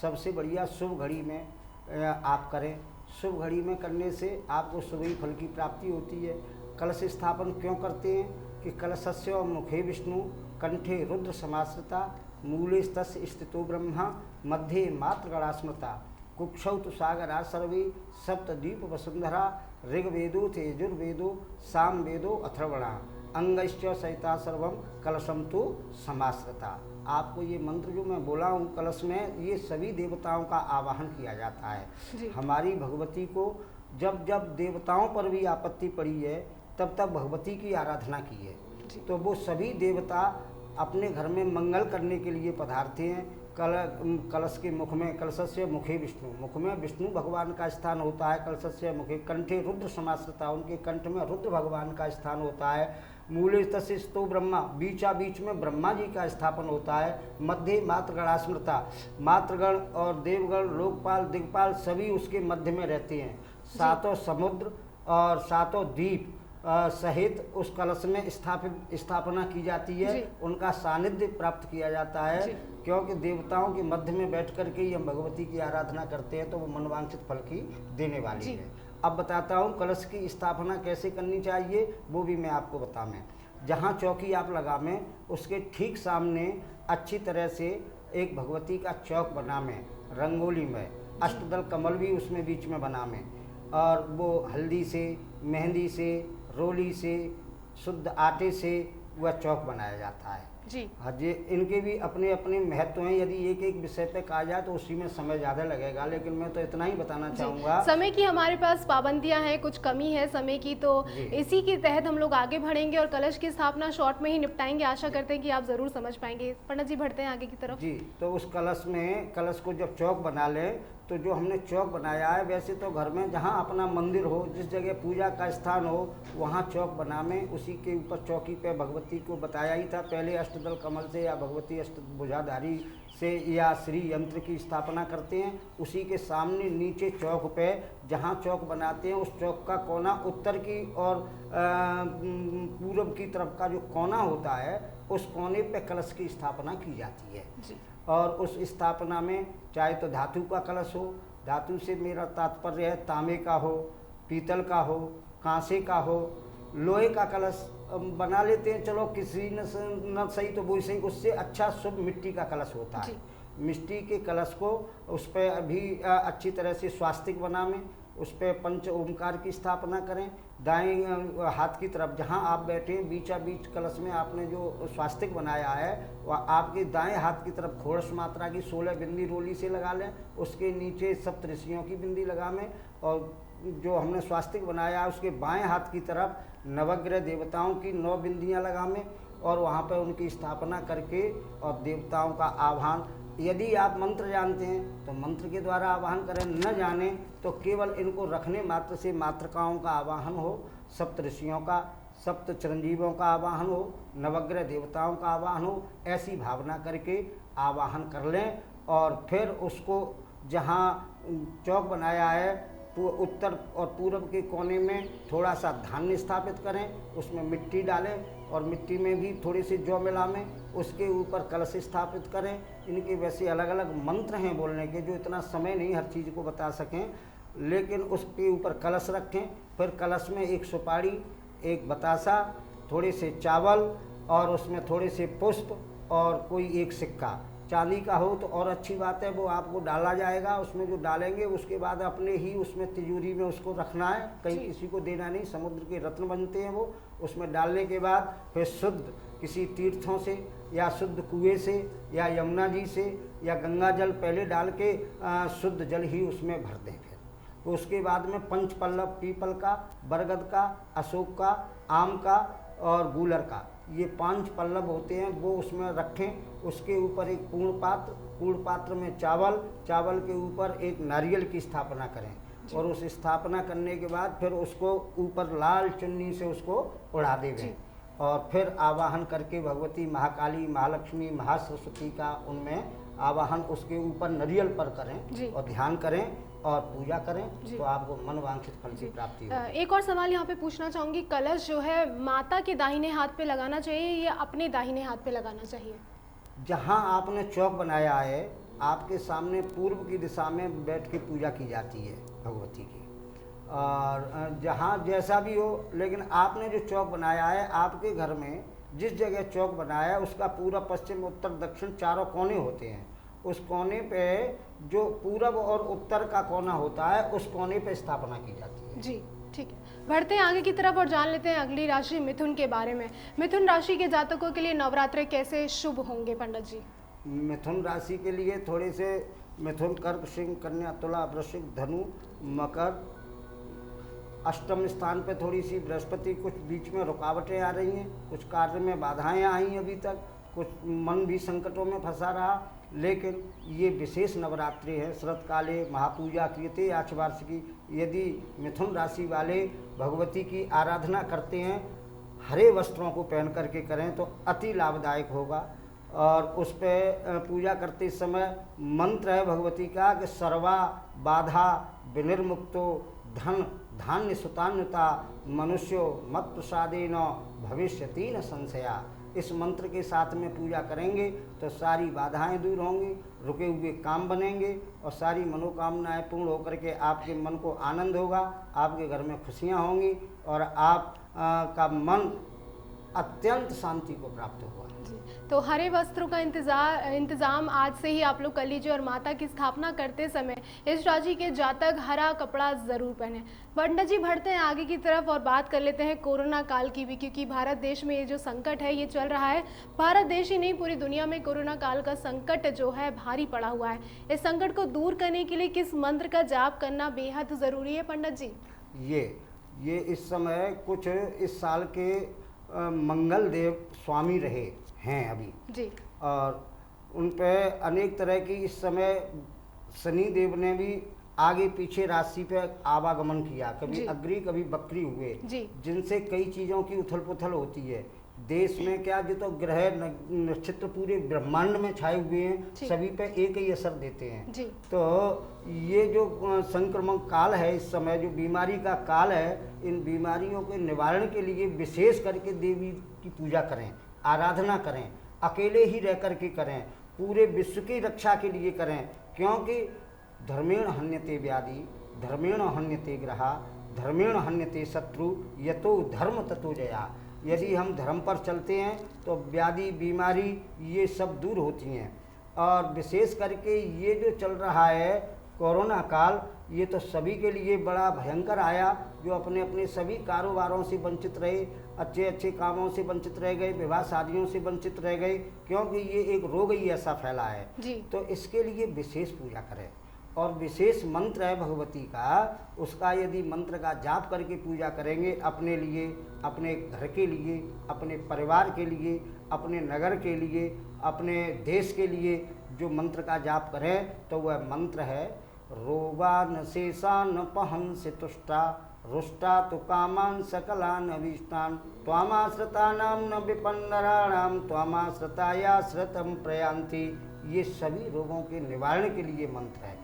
सबसे बढ़िया शुभ घड़ी में आप करें। शुभ घड़ी में करने से आपको शुभ ही फल की प्राप्ति होती है। कलश स्थापन क्यों करते हैं कि कलशस्य मुखे विष्णु कंठे रुद्र समाश्रिता मूले तस्य स्थितो ब्रह्मा मध्ये मातृगणा कुक्षौ तु सागरा सर्वे सप्तद्वीप वसुंधरा ऋग्वेदो यजुर्वेदो सामवेदो अथर्वणा अंगश्च सहिता सर्वम कलशम तो समाश्रिता। आपको ये मंत्र जो मैं बोला हूँ कलश में, ये सभी देवताओं का आवाहन किया जाता है। हमारी भगवती को जब जब देवताओं पर भी आपत्ति पड़ी है तब तब भगवती की आराधना की है। तो वो सभी देवता अपने घर में मंगल करने के लिए पधारते हैं। कलश के मुख में, कलशस्य मुखे विष्णु, मुख में विष्णु भगवान का स्थान होता है। कलशस्य मुखे कंठे रुद्र समाश्रिता, उनके कंठ में रुद्र भगवान का स्थान होता है। मूले तस्य स्थितो ब्रह्मा, बीचा बीच में ब्रह्मा जी का स्थापन होता है। मध्य मातृगणा स्मृता, मातृगण और देवगण लोकपाल दिग्पाल सभी उसके मध्य में रहते हैं। सातों समुद्र और सातों द्वीप सहित उस कलश में स्थापना की जाती है। उनका सानिध्य प्राप्त किया जाता है, क्योंकि देवताओं के मध्य में बैठ कर के ही हम भगवती की आराधना करते हैं तो वो मनवांछित फल की देने वाली है। अब बताता हूँ कलश की स्थापना कैसे करनी चाहिए, वो भी मैं आपको बताऊँ। जहाँ चौकी आप लगावें उसके ठीक सामने अच्छी तरह से एक भगवती का चौक बनावें, रंगोली में अष्टदल कमल भी उसमें बीच में बनावें, और वो हल्दी से, मेहंदी से, रोली से, शुद्ध आटे से वह चौक बनाया जाता है जी। हाँ जी। इनके भी अपने अपने महत्व हैं। यदि एक एक विषय पे कहा जाए तो उसी में समय ज़्यादा लगेगा, लेकिन मैं तो इतना ही बताना चाहूँगा। समय की हमारे पास पाबंदियां हैं, कुछ कमी है समय की, तो इसी के तहत हम लोग आगे बढ़ेंगे और कलश की स्थापना शॉर्ट में ही निपटाएंगे। आशा करते हैं कि आप ज़रूर समझ पाएंगे। पंडित जी बढ़ते हैं आगे की तरफ। जी, तो उस कलश को जब चौक बना लें तो जो हमने चौक बनाया है, वैसे तो घर में जहाँ अपना मंदिर हो, जिस जगह पूजा का स्थान हो, वहाँ चौक बनावें। उसी के ऊपर चौकी पे भगवती को बताया ही था, पहले अष्टदल कमल से या भगवती अष्टभुजाधारी से या श्री यंत्र की स्थापना करते हैं। उसी के सामने नीचे चौक पे जहाँ चौक बनाते हैं, उस चौक का कोना उत्तर की और पूर्व की तरफ का जो कोना होता है, उस कोने पे कलश की स्थापना की जाती है जी। और उस स्थापना में चाहे तो धातु का कलश हो, धातु से मेरा तात्पर्य है तांबे का हो, पीतल का हो, कांसे का हो, लोहे का कलश बना लेते हैं। चलो किसी न सही तो वो सही, उससे अच्छा शुभ मिट्टी का कलश होता है। मिट्टी के कलश को उस पर अभी अच्छी तरह से स्वास्तिक बनावें, उस पर पंच ओमकार की स्थापना करें। दाएं हाथ की तरफ जहां आप बैठे बीचा बीच कलश में आपने जो स्वास्तिक बनाया है, वह आपके दाएं हाथ की तरफ खोड़स मात्रा की 16 बिंदी रोली से लगा लें। उसके नीचे सप्तऋषियों की बिंदी लगावें और जो हमने स्वास्तिक बनाया है उसके बाएं हाथ की तरफ नवग्रह देवताओं की 9 बिंदियाँ लगावें और वहाँ पर उनकी स्थापना करके और देवताओं का आह्वान, यदि आप मंत्र जानते हैं तो मंत्र के द्वारा आवाहन करें, न जाने तो केवल इनको रखने मात्र से मातृकाओं का आवाहन हो, सप्त ऋषियों का, सप्त चिरंजीवों का आवाहन हो, नवग्रह देवताओं का आवाहन हो, ऐसी भावना करके आवाहन कर लें। और फिर उसको जहाँ चौक बनाया है उत्तर और पूर्व के कोने में थोड़ा सा धान्य स्थापित करें, उसमें मिट्टी डालें और मिट्टी में भी थोड़ी सी जौ मिलाएं, उसके ऊपर कलश स्थापित करें। इनके वैसे अलग अलग मंत्र हैं बोलने के, जो इतना समय नहीं हर चीज़ को बता सकें, लेकिन उसके ऊपर कलश रखें। फिर कलश में एक सुपारी, एक बतासा, थोड़े से चावल और उसमें थोड़े से पुष्प और कोई एक सिक्का, चांदी का हो तो और अच्छी बात है, वो आपको डाला जाएगा। उसमें जो डालेंगे उसके बाद अपने ही उसमें तिजोरी में उसको रखना है, कहीं किसी को देना नहीं। समुद्र के रत्न बनते हैं वो, उसमें डालने के बाद फिर शुद्ध किसी तीर्थों से या शुद्ध कुएं से या यमुना जी से या गंगा जल पहले डाल के शुद्ध जल ही उसमें भर दें। फिर तो उसके बाद में पंच पल्लव, पीपल का, बरगद का, अशोक का, आम का और गूलर का, ये 5 पल्लव होते हैं, वो उसमें रखें। उसके ऊपर एक पूर्ण पात्र में चावल के ऊपर एक नारियल की स्थापना करें और उस स्थापना करने के बाद फिर उसको ऊपर लाल चुन्नी से उसको उड़ा देवें और फिर आवाहन करके भगवती महाकाली, महालक्ष्मी, महासरस्वती का उनमें आवाहन उसके ऊपर नारियल पर करें और ध्यान करें और पूजा करें, तो आपको मनवांछित फल की प्राप्ति होगी। एक और सवाल यहाँ पे पूछना चाहूँगी, कलश जो है माता के दाहिने हाथ पे लगाना चाहिए या अपने दाहिने हाथ पे लगाना चाहिए? जहाँ आपने चौक बनाया है, आपके सामने पूर्व की दिशा में बैठ के पूजा की जाती है भगवती की, और जहाँ जैसा भी हो, लेकिन आपने जो चौक बनाया है, आपके घर में जिस जगह चौक बनाया है उसका पूर्व, पश्चिम, उत्तर, दक्षिण 4 कोने होते हैं। उस कोने पे जो पूरब और उत्तर का कोना होता है, उस कोने पे स्थापना की जाती है। जी, ठीक है। बढ़ते हैं आगे की तरफ और जान लेते हैं अगली राशि मिथुन के बारे में। मिथुन राशि के जातकों के लिए नवरात्रे कैसे शुभ होंगे पंडित जी? मिथुन राशि के लिए थोड़े से मिथुन, कर्क, सिंह, कन्या, तुला, वृश्चिक, धनु, मकर, अष्टम स्थान पे थोड़ी सी बृहस्पति, कुछ बीच में रुकावटें आ रही हैं, कुछ कार्य में बाधाएं आई अभी तक, कुछ मन भी संकटों में फंसा रहा। लेकिन ये विशेष नवरात्रि है, शरतकाले महापूजा क्रियते आचवार्षिकी। यदि मिथुन राशि वाले भगवती की आराधना करते हैं, हरे वस्त्रों को पहन करके करें तो अति लाभदायक होगा। और उस पर पूजा करते समय मंत्र है भगवती का कि सर्वा बाधा विनिर्मुक्तो धन धान्य सुतान्यता मनुष्यो मत प्रसादेन भविष्यति न संशया। इस मंत्र के साथ में पूजा करेंगे तो सारी बाधाएं दूर होंगी, रुके हुए काम बनेंगे और सारी मनोकामनाएं पूर्ण होकर के आपके मन को आनंद होगा, आपके घर में खुशियां होंगी और आप का मन अत्यंत शांति को प्राप्त होगा। तो हरे वस्त्रों का इंतजाम आज से ही आप लोग कर लीजिए और माता की स्थापना करते समय इस राशि के जातक हरा कपड़ा जरूर पहने। पंडित जी बढ़ते हैं आगे की तरफ और बात कर लेते हैं कोरोना काल की भी, क्योंकि भारत देश में ये जो संकट है ये चल रहा है। भारत देश ही नहीं पूरी दुनिया में कोरोना काल का संकट जो है भारी पड़ा हुआ है। इस संकट को दूर करने के लिए किस मंत्र का जाप करना बेहद जरूरी है पंडित जी? ये इस समय कुछ इस साल के मंगल देव स्वामी रहे हैं अभी जी, और उन पे अनेक तरह की इस समय शनि देव ने भी आगे पीछे राशि पे आवागमन किया, कभी अग्री कभी बकरी हुए, जिनसे कई चीज़ों की उथल पुथल होती है। देश में क्या जो तो ग्रह नक्षत्र पूरे ब्रह्मांड में छाए हुए हैं, सभी पे एक ही असर देते हैं। तो ये जो संक्रमण काल है, इस समय जो बीमारी का काल है, इन बीमारियों के निवारण के लिए विशेष करके देवी की पूजा करें, आराधना करें, अकेले ही रह करके करें, पूरे विश्व की रक्षा के लिए करें, क्योंकि धर्मेण हन्यते व्याधि, धर्मेण हन्यते ग्रहा, धर्मेण हन्यते शत्रु, यतो धर्म ततो जया। यदि हम धर्म पर चलते हैं तो व्याधि बीमारी ये सब दूर होती हैं। और विशेष करके ये जो चल रहा है कोरोना काल, ये तो सभी के लिए बड़ा भयंकर आया, जो अपने अपने सभी कारोबारों से वंचित रहे, अच्छे अच्छे कामों से वंचित रह गए, विवाह शादियों से वंचित रह गए, क्योंकि ये एक रोग ही ऐसा फैला है। तो इसके लिए विशेष पूजा करें और विशेष मंत्र है भगवती का, उसका यदि मंत्र का जाप करके पूजा करेंगे, अपने लिए, अपने घर के लिए, अपने परिवार के लिए, अपने नगर के लिए, अपने देश के लिए जो मंत्र का जाप करें तो वह मंत्र है रोगान शेषान पहंसि तुष्टा, रुष्टा तो कामान सकलान अभीष्टान, त्वामाश्रितानां न विपन्नराणां त्वामाश्रिताया श्रतम प्रयांति। ये सभी रोगों के निवारण के लिए मंत्र है।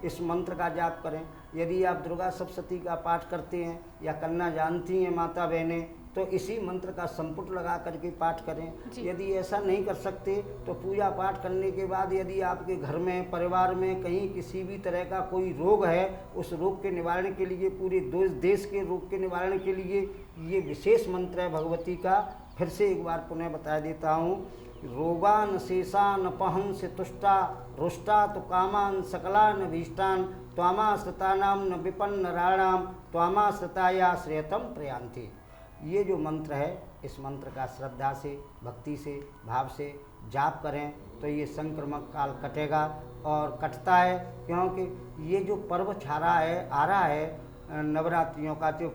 इस मंत्र का जाप करें। यदि आप दुर्गा सप्तशती का पाठ करते हैं या करना जानती हैं माता बहनें, तो इसी मंत्र का संपुट लगा करके पाठ करें। यदि ऐसा नहीं कर सकते तो पूजा पाठ करने के बाद यदि आपके घर में, परिवार में कहीं किसी भी तरह का कोई रोग है, उस रोग के निवारण के लिए, पूरे देश के रोग के निवारण के लिए ये विशेष मंत्र है भगवती का। फिर से एक बार पुनः बता देता हूँ। रोगान शेषान पहंसि तुष्टा, रुष्टा तो कामान सकलान अभीष्टान, त्वामाश्रितानां न विपन्नराणां त्वामाश्रिताया श्रेयतम प्रयांति। ये जो मंत्र है, इस मंत्र का श्रद्धा से, भक्ति से, भाव से जाप करें तो ये संक्रमण काल कटेगा और कटता है। क्योंकि ये जो पर्व छा रहा है, आ रहा है नवरात्रियों का, जो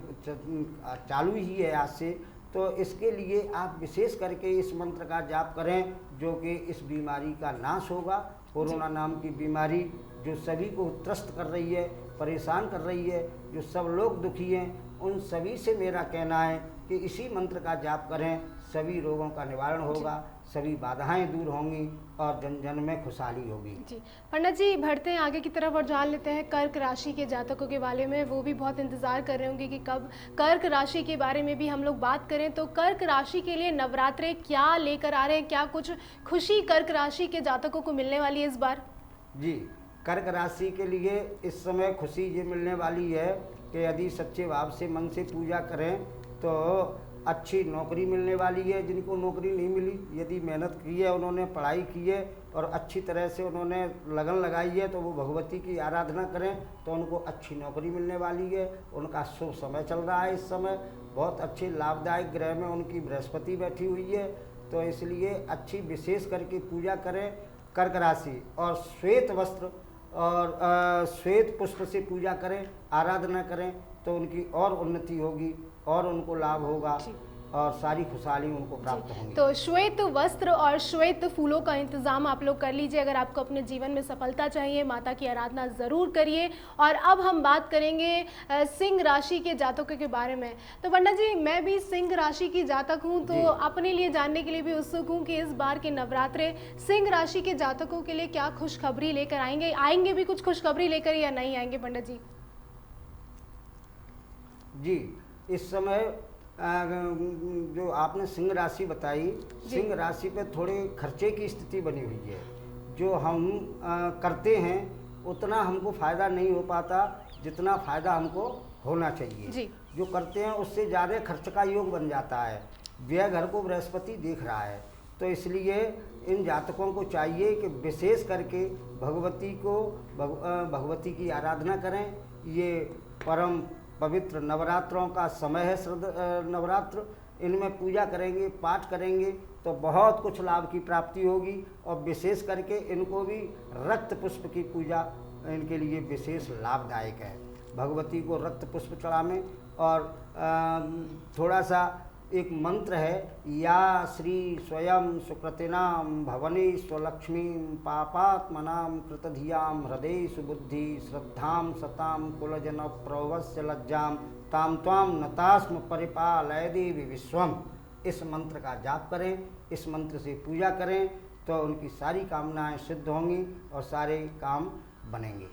चालू ही है आज से, तो इसके लिए आप विशेष करके इस मंत्र का जाप करें, जो कि इस बीमारी का नाश होगा। कोरोना नाम की बीमारी जो सभी को त्रस्त कर रही है, परेशान कर रही है, जो सब लोग दुखी हैं, उन सभी से मेरा कहना है कि इसी मंत्र का जाप करें, सभी रोगों का निवारण होगा, सभी बाधाएं दूर होंगी और जन जन में खुशहाली होगी। जी पंडित जी बढ़ते हैं आगे की तरफ और जान लेते हैं कर्क राशि के जातकों के बारे में। वो भी बहुत इंतजार कर रहे होंगे कि कब कर्क राशि के बारे में भी हम लोग बात करें। तो कर्क राशि के लिए नवरात्रे क्या लेकर आ रहे हैं, क्या कुछ खुशी कर्क राशि के जातकों को मिलने वाली है इस बार? जी, कर्क राशि के लिए इस समय खुशी ये मिलने वाली है कि यदि सच्चे भाव से मन से पूजा करें तो अच्छी नौकरी मिलने वाली है। जिनको नौकरी नहीं मिली, यदि मेहनत की है, उन्होंने पढ़ाई की है और अच्छी तरह से उन्होंने लगन लगाई है, तो वो भगवती की आराधना करें तो उनको अच्छी नौकरी मिलने वाली है। उनका शुभ समय चल रहा है। इस समय बहुत अच्छे लाभदायक ग्रह में उनकी बृहस्पति बैठी हुई है, तो इसलिए अच्छी विशेष करके पूजा करें कर्क राशि। और श्वेत वस्त्र और श्वेत पुष्प से पूजा करें, आराधना करें तो उनकी और उन्नति होगी और उनको लाभ होगा और सारी खुशहाली उनको प्राप्त होंगी। तो श्वेत वस्त्र और श्वेत फूलों का इंतजाम आप लोग कर लीजिए। अगर आपको अपने जीवन में सफलता चाहिए, माता की आराधना ज़रूर करिए। और अब हम बात करेंगे सिंह राशि के जातकों के बारे में। तो पंडित जी, मैं भी सिंह राशि की जातक हूँ, तो अपने लिए जानने के लिए भी उत्सुक हूँ कि इस बार के नवरात्रे सिंह राशि के जातकों के लिए क्या खुशखबरी लेकर आएंगे भी कुछ खुशखबरी लेकर या नहीं आएंगे पंडित जी? जी, इस समय जो आपने सिंह राशि बताई, सिंह राशि पे थोड़े खर्चे की स्थिति बनी हुई है। जो हम करते हैं उतना हमको फ़ायदा नहीं हो पाता जितना फ़ायदा हमको होना चाहिए जी। जो करते हैं उससे ज़्यादा खर्च का योग बन जाता है। व्यय घर को बृहस्पति देख रहा है, तो इसलिए इन जातकों को चाहिए कि विशेष करके भगवती की आराधना करें। ये परम पवित्र नवरात्रों का समय है। नवरात्र, इनमें पूजा करेंगे, पाठ करेंगे तो बहुत कुछ लाभ की प्राप्ति होगी। और विशेष करके इनको भी रक्त पुष्प की पूजा इनके लिए विशेष लाभदायक है। भगवती को रक्त पुष्प चढ़ावें। और थोड़ा सा एक मंत्र है, या श्री स्वयं सुकृतिनाम भवने स्वलक्ष्मी पापात्मनाम कृतधियाम हृदय सुबुद्धि श्रद्धाम सताम कुलजन प्रवस्य लज्जाम ताम त्वाम नतास्म परिपालय देवी विश्वम। इस मंत्र का जाप करें, इस मंत्र से पूजा करें तो उनकी सारी कामनाएं सिद्ध होंगी और सारे काम बनेंगे।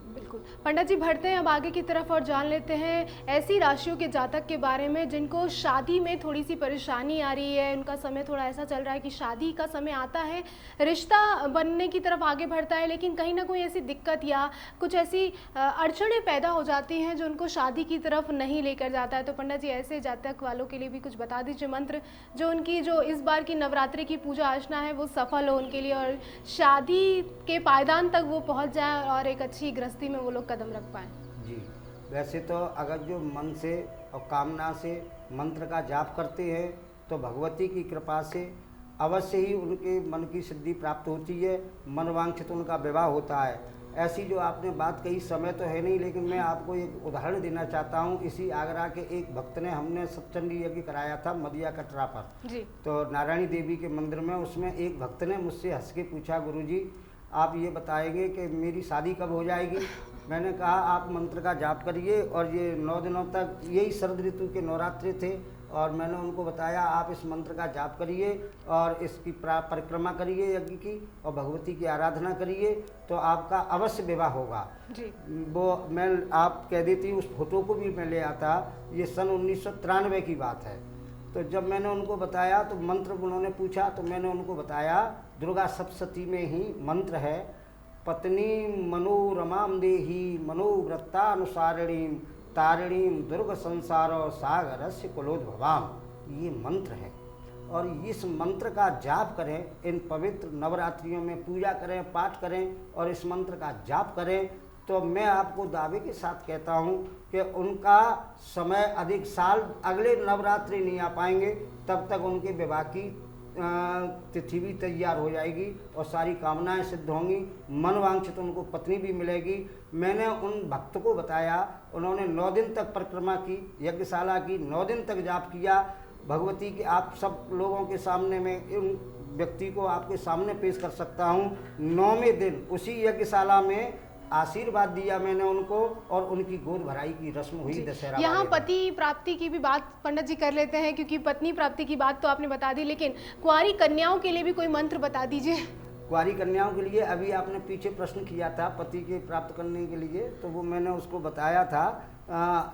बिल्कुल। पंडित जी, बढ़ते हैं अब आगे की तरफ और जान लेते हैं ऐसी राशियों के जातक के बारे में जिनको शादी में थोड़ी सी परेशानी आ रही है। उनका समय थोड़ा ऐसा चल रहा है कि शादी का समय आता है, रिश्ता बनने की तरफ आगे बढ़ता है, लेकिन कहीं ना कोई ऐसी दिक्कत या कुछ ऐसी अड़चनें पैदा हो जाती हैं जो उनको शादी की तरफ नहीं लेकर जाता है। तो पंडित जी, ऐसे जातक वालों के लिए भी कुछ बता दीजिए मंत्र, जो उनकी जो इस बार की नवरात्रि की पूजा अर्चना है वो सफल हो उनके लिए और शादी के पायदान तक वो पहुँच जाए और एक अच्छी गृहस्थी में वो लोग कदम रख पाएं। जी, वैसे तो अगर जो मन से और कामना से मंत्र का जाप करते हैं तो भगवती की कृपा से अवश्य ही उनके मन की सिद्धि प्राप्त होती है, मनवांछित उनका विवाह होता है। ऐसी जो आपने बात कही, समय तो है नहीं, लेकिन मैं आपको एक उदाहरण देना चाहता हूँ। इसी आगरा के एक भक्त ने, हमने सप्तचंडी यज्ञ कराया था मदिया कटरा पर जी। तो नारायणी देवी के मंदिर में, उसमें एक भक्त ने मुझसे हंस के पूछा, गुरुजी आप ये बताएंगे कि मेरी शादी कब हो जाएगी। मैंने कहा आप मंत्र का जाप करिए। और ये 9 दिनों तक, यही शरद ऋतु के नवरात्रि थे, और मैंने उनको बताया आप इस मंत्र का जाप करिए और इसकी परिक्रमा करिए यज्ञ की, और भगवती की आराधना करिए तो आपका अवश्य विवाह होगा जी। वो मैं आप कह देती, उस फोटो को भी मैं ले आता। ये सन 1993 की बात है। तो जब मैंने उनको बताया तो मंत्र उन्होंने पूछा तो मैंने उनको बताया, दुर्गा सप्तशती में ही मंत्र है, पत्नी मनोरमाम देही मनोव्रतानुसारिणीम तारिणीम दुर्ग संसारो सागरस्य कुलोद्भवाम। ये मंत्र है और इस मंत्र का जाप करें। इन पवित्र नवरात्रियों में पूजा करें, पाठ करें और इस मंत्र का जाप करें तो मैं आपको दावे के साथ कहता हूँ कि उनका समय अधिक साल अगले नवरात्रि नहीं आ पाएंगे, तब तक उनके विवाह की तिथि भी तैयार हो जाएगी और सारी कामनाएं सिद्ध होंगी। मनवांछित उनको पत्नी भी मिलेगी। मैंने उन भक्त को बताया, उन्होंने 9 दिन तक परिक्रमा की, यज्ञशाला की, 9 दिन तक जाप किया। भगवती के आप सब लोगों के सामने में उन व्यक्ति को आपके सामने पेश कर सकता हूँ। 9वें दिन उसी यज्ञशाला में आशीर्वाद दिया मैंने उनको और उनकी गोद भराई की रस्म हुई दशहरा। यहाँ पति प्राप्ति की भी बात पंडित जी कर लेते हैं, क्योंकि पत्नी प्राप्ति की बात तो आपने बता दी, लेकिन कुंवारी कन्याओं के लिए भी कोई मंत्र बता दीजिए। कुंवारी कन्याओं के लिए अभी आपने पीछे प्रश्न किया था पति के प्राप्त करने के लिए, तो वो मैंने उसको बताया था।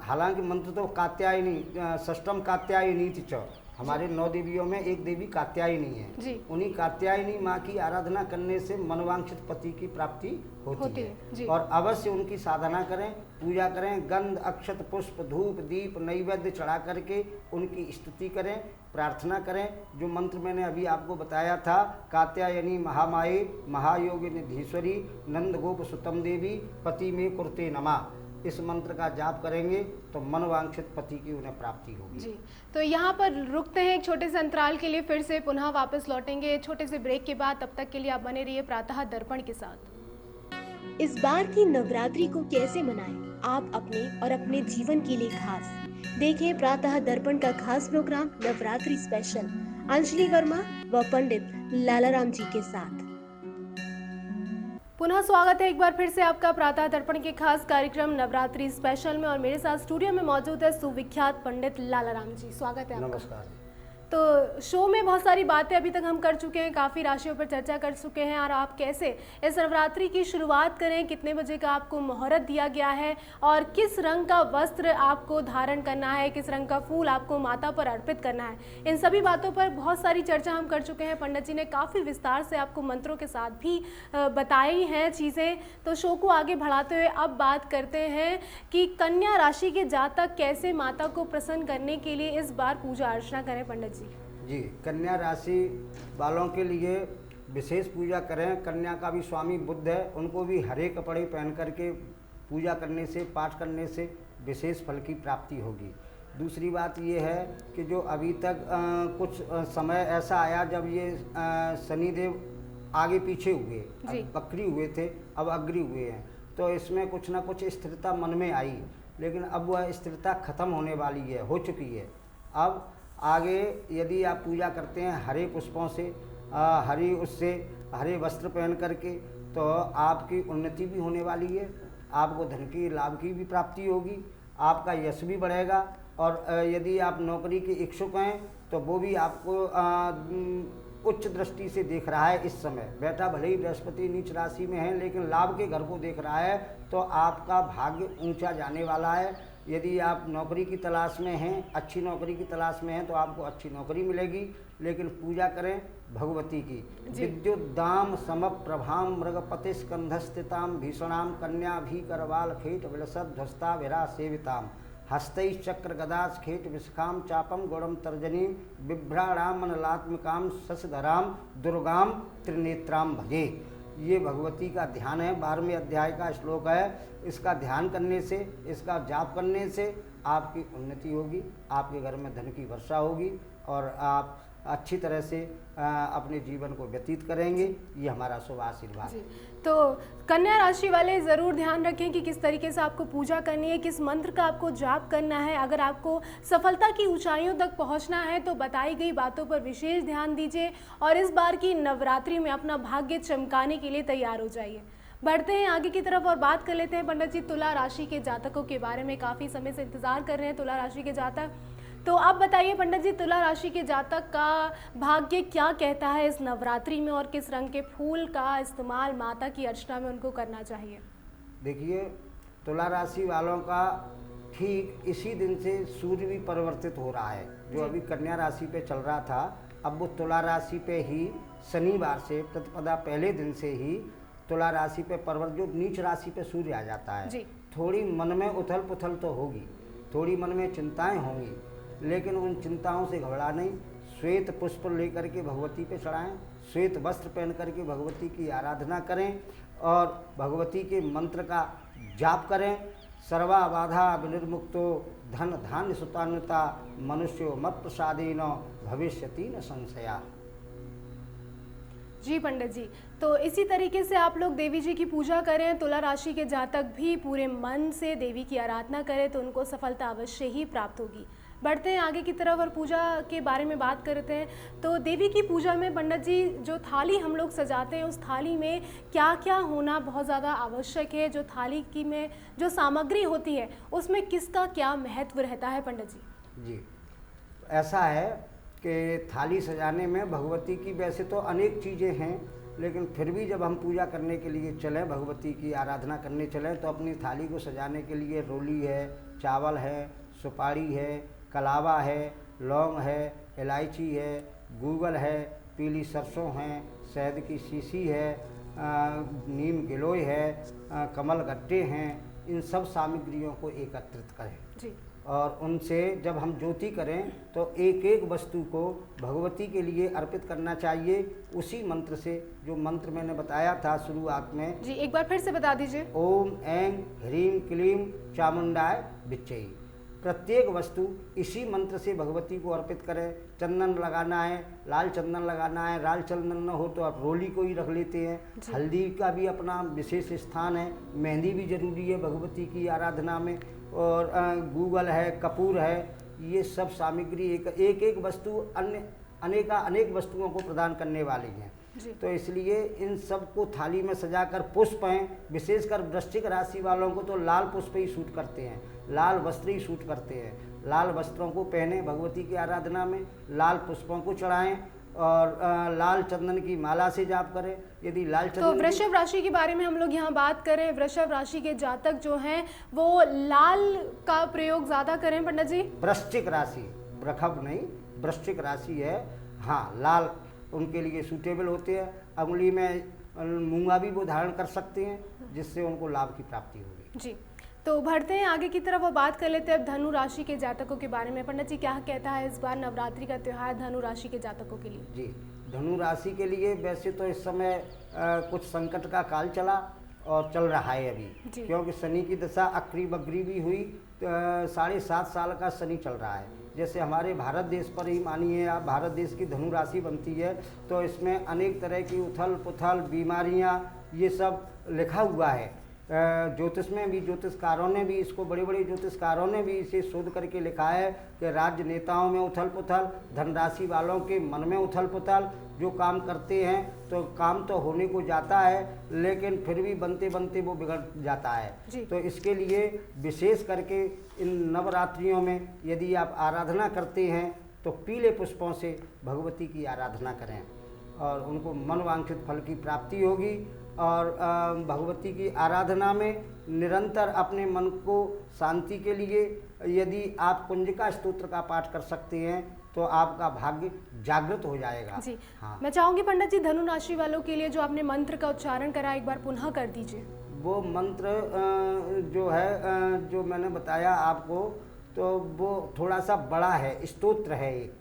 हालांकि मंत्र तो कात्यायनी, षष्टम कात्यायनी च, हमारे 9 देवियों में एक देवी कात्यायनी है जी। उन्हीं कात्यायनी माँ की आराधना करने से मनवांछित पति की प्राप्ति होती है। और अवश्य उनकी साधना करें, पूजा करें, गंध अक्षत पुष्प धूप दीप नैवेद्य चढ़ा करके उनकी स्तुति करें, प्रार्थना करें। जो मंत्र मैंने अभी आपको बताया था, कात्यायनी महामाये महायोगिनीधीश्वरी नंद गोप सुतम देवी पति में कुरते नमा, इस मंत्र का जाप करेंगे तो मनवांछित पति की उन्हें प्राप्ति होगी। जी। तो यहाँ पर रुकते हैं एक छोटे से अंतराल के लिए, फिर से पुनः वापस लौटेंगे छोटे से ब्रेक के बाद। तब तक के लिए आप बने रहिए प्रातः दर्पण के साथ। इस बार की नवरात्रि को कैसे मनाएं आप अपने और अपने जीवन के लिए खास। देखें प्रातः दर्पण का खास प्रोग्राम नवरात्रि स्पेशल अंजलि वर्मा व पंडित लालाराम जी के साथ। पुनः स्वागत है एक बार फिर से आपका प्रातः दर्पण के खास कार्यक्रम नवरात्रि स्पेशल में, और मेरे साथ स्टूडियो में मौजूद है सुविख्यात पंडित लालाराम जी। स्वागत है आपका। नमस्कार। तो शो में बहुत सारी बातें अभी तक हम कर चुके हैं, काफ़ी राशियों पर चर्चा कर चुके हैं, और आप कैसे इस नवरात्रि की शुरुआत करें, कितने बजे का आपको मुहूर्त दिया गया है और किस रंग का वस्त्र आपको धारण करना है, किस रंग का फूल आपको माता पर अर्पित करना है, इन सभी बातों पर बहुत सारी चर्चा हम कर चुके हैं। पंडित जी ने काफ़ी विस्तार से आपको मंत्रों के साथ भी बताई हैं चीज़ें। तो शो को आगे बढ़ाते हुए अब बात करते हैं कि कन्या राशि के जातक कैसे माता को प्रसन्न करने के लिए इस बार पूजा अर्चना करें। पंडित जी, कन्या राशि वालों के लिए विशेष पूजा करें। कन्या का भी स्वामी बुध है, उनको भी हरे कपड़े पहन करके पूजा करने से, पाठ करने से विशेष फल की प्राप्ति होगी। दूसरी बात ये है कि जो अभी तक कुछ समय ऐसा आया जब ये शनिदेव आगे पीछे हुए, अब बकरी हुए थे, अब अग्री हुए हैं, तो इसमें कुछ ना कुछ स्थिरता मन में आई, लेकिन अब वह स्थिरता खत्म होने वाली है, हो चुकी है। अब आगे यदि आप पूजा करते हैं हरे पुष्पों से, हरे वस्त्र पहन करके, तो आपकी उन्नति भी होने वाली है, आपको धन की लाभ की भी प्राप्ति होगी, आपका यश भी बढ़ेगा। और यदि आप नौकरी के इच्छुक हैं तो वो भी आपको उच्च दृष्टि से देख रहा है। इस समय बैठा भले ही बृहस्पति नीच राशि में है, लेकिन लाभ के घर को देख रहा है, तो आपका भाग्य ऊंचा जाने वाला है। यदि आप नौकरी की तलाश में हैं, अच्छी नौकरी की तलाश में हैं, तो आपको अच्छी नौकरी मिलेगी। लेकिन पूजा करें भगवती की। विद्युत दाम समप्रभाम मृगपति स्कंधस्थिताम भीषणाम कन्या भी करवाल खेट विलसद ध्वस्ता विरा सेविताम हस्तै चक्र गदास खेट विशखाम चापम गौड़म तर्जनी बिभ्राणाम मनलात्मिकाम शशधराम दुर्गाम त्रिनेत्राम भजे। ये भगवती का ध्यान है, 12वें अध्याय का श्लोक है। इसका ध्यान करने से, इसका जाप करने से आपकी उन्नति होगी, आपके घर में धन की वर्षा होगी और आप अच्छी तरह से अपने जीवन को व्यतीत करेंगे। ये हमारा शुभ आशीर्वाद है। तो कन्या राशि वाले ज़रूर ध्यान रखें कि किस तरीके से आपको पूजा करनी है, किस मंत्र का आपको जाप करना है। अगर आपको सफलता की ऊंचाइयों तक पहुंचना है तो बताई गई बातों पर विशेष ध्यान दीजिए और इस बार की नवरात्रि में अपना भाग्य चमकाने के लिए तैयार हो जाइए। बढ़ते हैं आगे की तरफ और बात कर लेते हैं पंडित जी तुला राशि के जातकों के बारे में। काफ़ी समय से इंतज़ार कर रहे हैं तुला राशि के जातक, तो अब बताइए पंडित जी तुला राशि के जातक का भाग्य क्या कहता है इस नवरात्रि में और किस रंग के फूल का इस्तेमाल माता की अर्चना में उनको करना चाहिए। देखिए, तुला राशि वालों का ठीक इसी दिन से सूर्य भी परिवर्तित हो रहा है। जो अभी कन्या राशि पे चल रहा था, अब वो तुला राशि पे ही शनिवार से प्रतिपदा पहले दिन से ही तुला राशि पे परिवर्तन, जो नीच राशि पे सूर्य आ जाता है। थोड़ी मन में उथल पुथल तो होगी, थोड़ी मन में चिंताएं होंगी, लेकिन उन चिंताओं से घबरा नहीं। श्वेत पुष्प लेकर के भगवती पे चढ़ाएं, श्वेत वस्त्र पहन करके भगवती की आराधना करें और भगवती के मंत्र का जाप करें। सर्वा बाधा विनिर्मुक्तो धन धान्य सुतान्विता मनुष्यो मत प्रसादेन भविष्यति न संशया। जी पंडित जी, तो इसी तरीके से आप लोग देवी जी की पूजा करें। तुला राशि के जातक भी पूरे मन से देवी की आराधना करें तो उनको सफलता अवश्य ही प्राप्त होगी। बढ़ते हैं आगे की तरफ और पूजा के बारे में बात करते हैं। तो देवी की पूजा में पंडित जी जो थाली हम लोग सजाते हैं, उस थाली में क्या क्या होना बहुत ज़्यादा आवश्यक है? जो थाली की में जो सामग्री होती है उसमें किसका क्या महत्व रहता है पंडित जी? जी, ऐसा है कि थाली सजाने में भगवती की वैसे तो अनेक चीज़ें हैं, लेकिन फिर भी जब हम पूजा करने के लिए चलें, भगवती की आराधना करने चलें, तो अपनी थाली को सजाने के लिए रोली है, चावल है, सुपारी है, कलावा है, लौंग है, इलायची है, गूगल है, पीली सरसों हैं, शहद की शीशी है, नीम गिलोय है, कमल गट्टे हैं। इन सब सामग्रियों को एकत्रित करें जी। और उनसे जब हम ज्योति करें तो एक एक वस्तु को भगवती के लिए अर्पित करना चाहिए, उसी मंत्र से, जो मंत्र मैंने बताया था शुरुआत में। जी, एक बार फिर से बता दीजिए। ओम ऐं ह्रीं क्लीं चामुंडाय विच्चै। प्रत्येक वस्तु इसी मंत्र से भगवती को अर्पित करें। चंदन लगाना है, लाल चंदन लगाना है, लाल चंदन न हो तो आप रोली को ही रख लेते हैं। हल्दी का भी अपना विशेष स्थान है, मेहंदी भी जरूरी है भगवती की आराधना में, और गूगल है, कपूर है। ये सब सामग्री एक एक वस्तु अनेक वस्तुओं को प्रदान करने वाली हैं। तो इसलिए इन सब को थाली में सजाकर पुष्प हैं, विशेषकर वृश्चिक राशि वालों को तो लाल पुष्प ही सूट करते हैं, लाल वस्त्र ही सूट करते हैं। लाल वस्त्रों को पहने भगवती की आराधना में, लाल पुष्पों को चढ़ाएं और लाल चंदन की माला से जाप करें। यदि लाल तो चंदन वृषभ राशि के बारे में हम लोग यहाँ बात करें, वृषभ राशि के जातक जो हैं वो लाल का प्रयोग ज़्यादा करें पंडित जी। वृश्चिक राशि, वृषभ नहीं, वृश्चिक राशि है, हाँ, लाल उनके लिए सूटेबल होते हैं। अंगुली में मूंगा भी वो धारण कर सकते हैं, जिससे उनको लाभ की प्राप्ति होगी। जी, तो बढ़ते हैं आगे की तरफ और बात कर लेते हैं अब धनु राशि के जातकों के बारे में। पंडित जी क्या कहता है इस बार नवरात्रि का त्यौहार धनु राशि के जातकों के लिए? जी, धनु राशि के लिए वैसे तो इस समय कुछ संकट का काल चला और चल रहा है अभी, क्योंकि शनि की दशा अक्री बकरी भी हुई, 7.5 साल का शनि चल रहा है। जैसे हमारे भारत देश पर ही मानिए आप, भारत देश की धनु राशि बनती है तो इसमें अनेक तरह की उथल पुथल बीमारियां ये सब लिखा हुआ है। ज्योतिष में भी, ज्योतिषकारों ने भी इसको, बड़े बड़े ज्योतिषकारों ने भी इसे शोध करके लिखा है कि राज्य नेताओं में उथल पुथल, धनराशि वालों के मन में उथल पुथल, जो काम करते हैं तो काम तो होने को जाता है लेकिन फिर भी बनते बनते वो बिगड़ जाता है। तो इसके लिए विशेष करके इन नवरात्रियों में यदि आप आराधना करते हैं तो पीले पुष्पों से भगवती की आराधना करें और उनको मनवांछित फल की प्राप्ति होगी। और भगवती की आराधना में निरंतर अपने मन को शांति के लिए यदि आप कुंजिका स्तोत्र का पाठ कर सकते हैं तो आपका भाग्य जागृत हो जाएगा। जी, हाँ। मैं चाहूँगी पंडित जी धनु राशि वालों के लिए जो आपने मंत्र का उच्चारण करा एक बार पुनः कर दीजिए। वो मंत्र जो है, जो मैंने बताया आपको, तो वो थोड़ा सा बड़ा है, स्तोत्र है एक,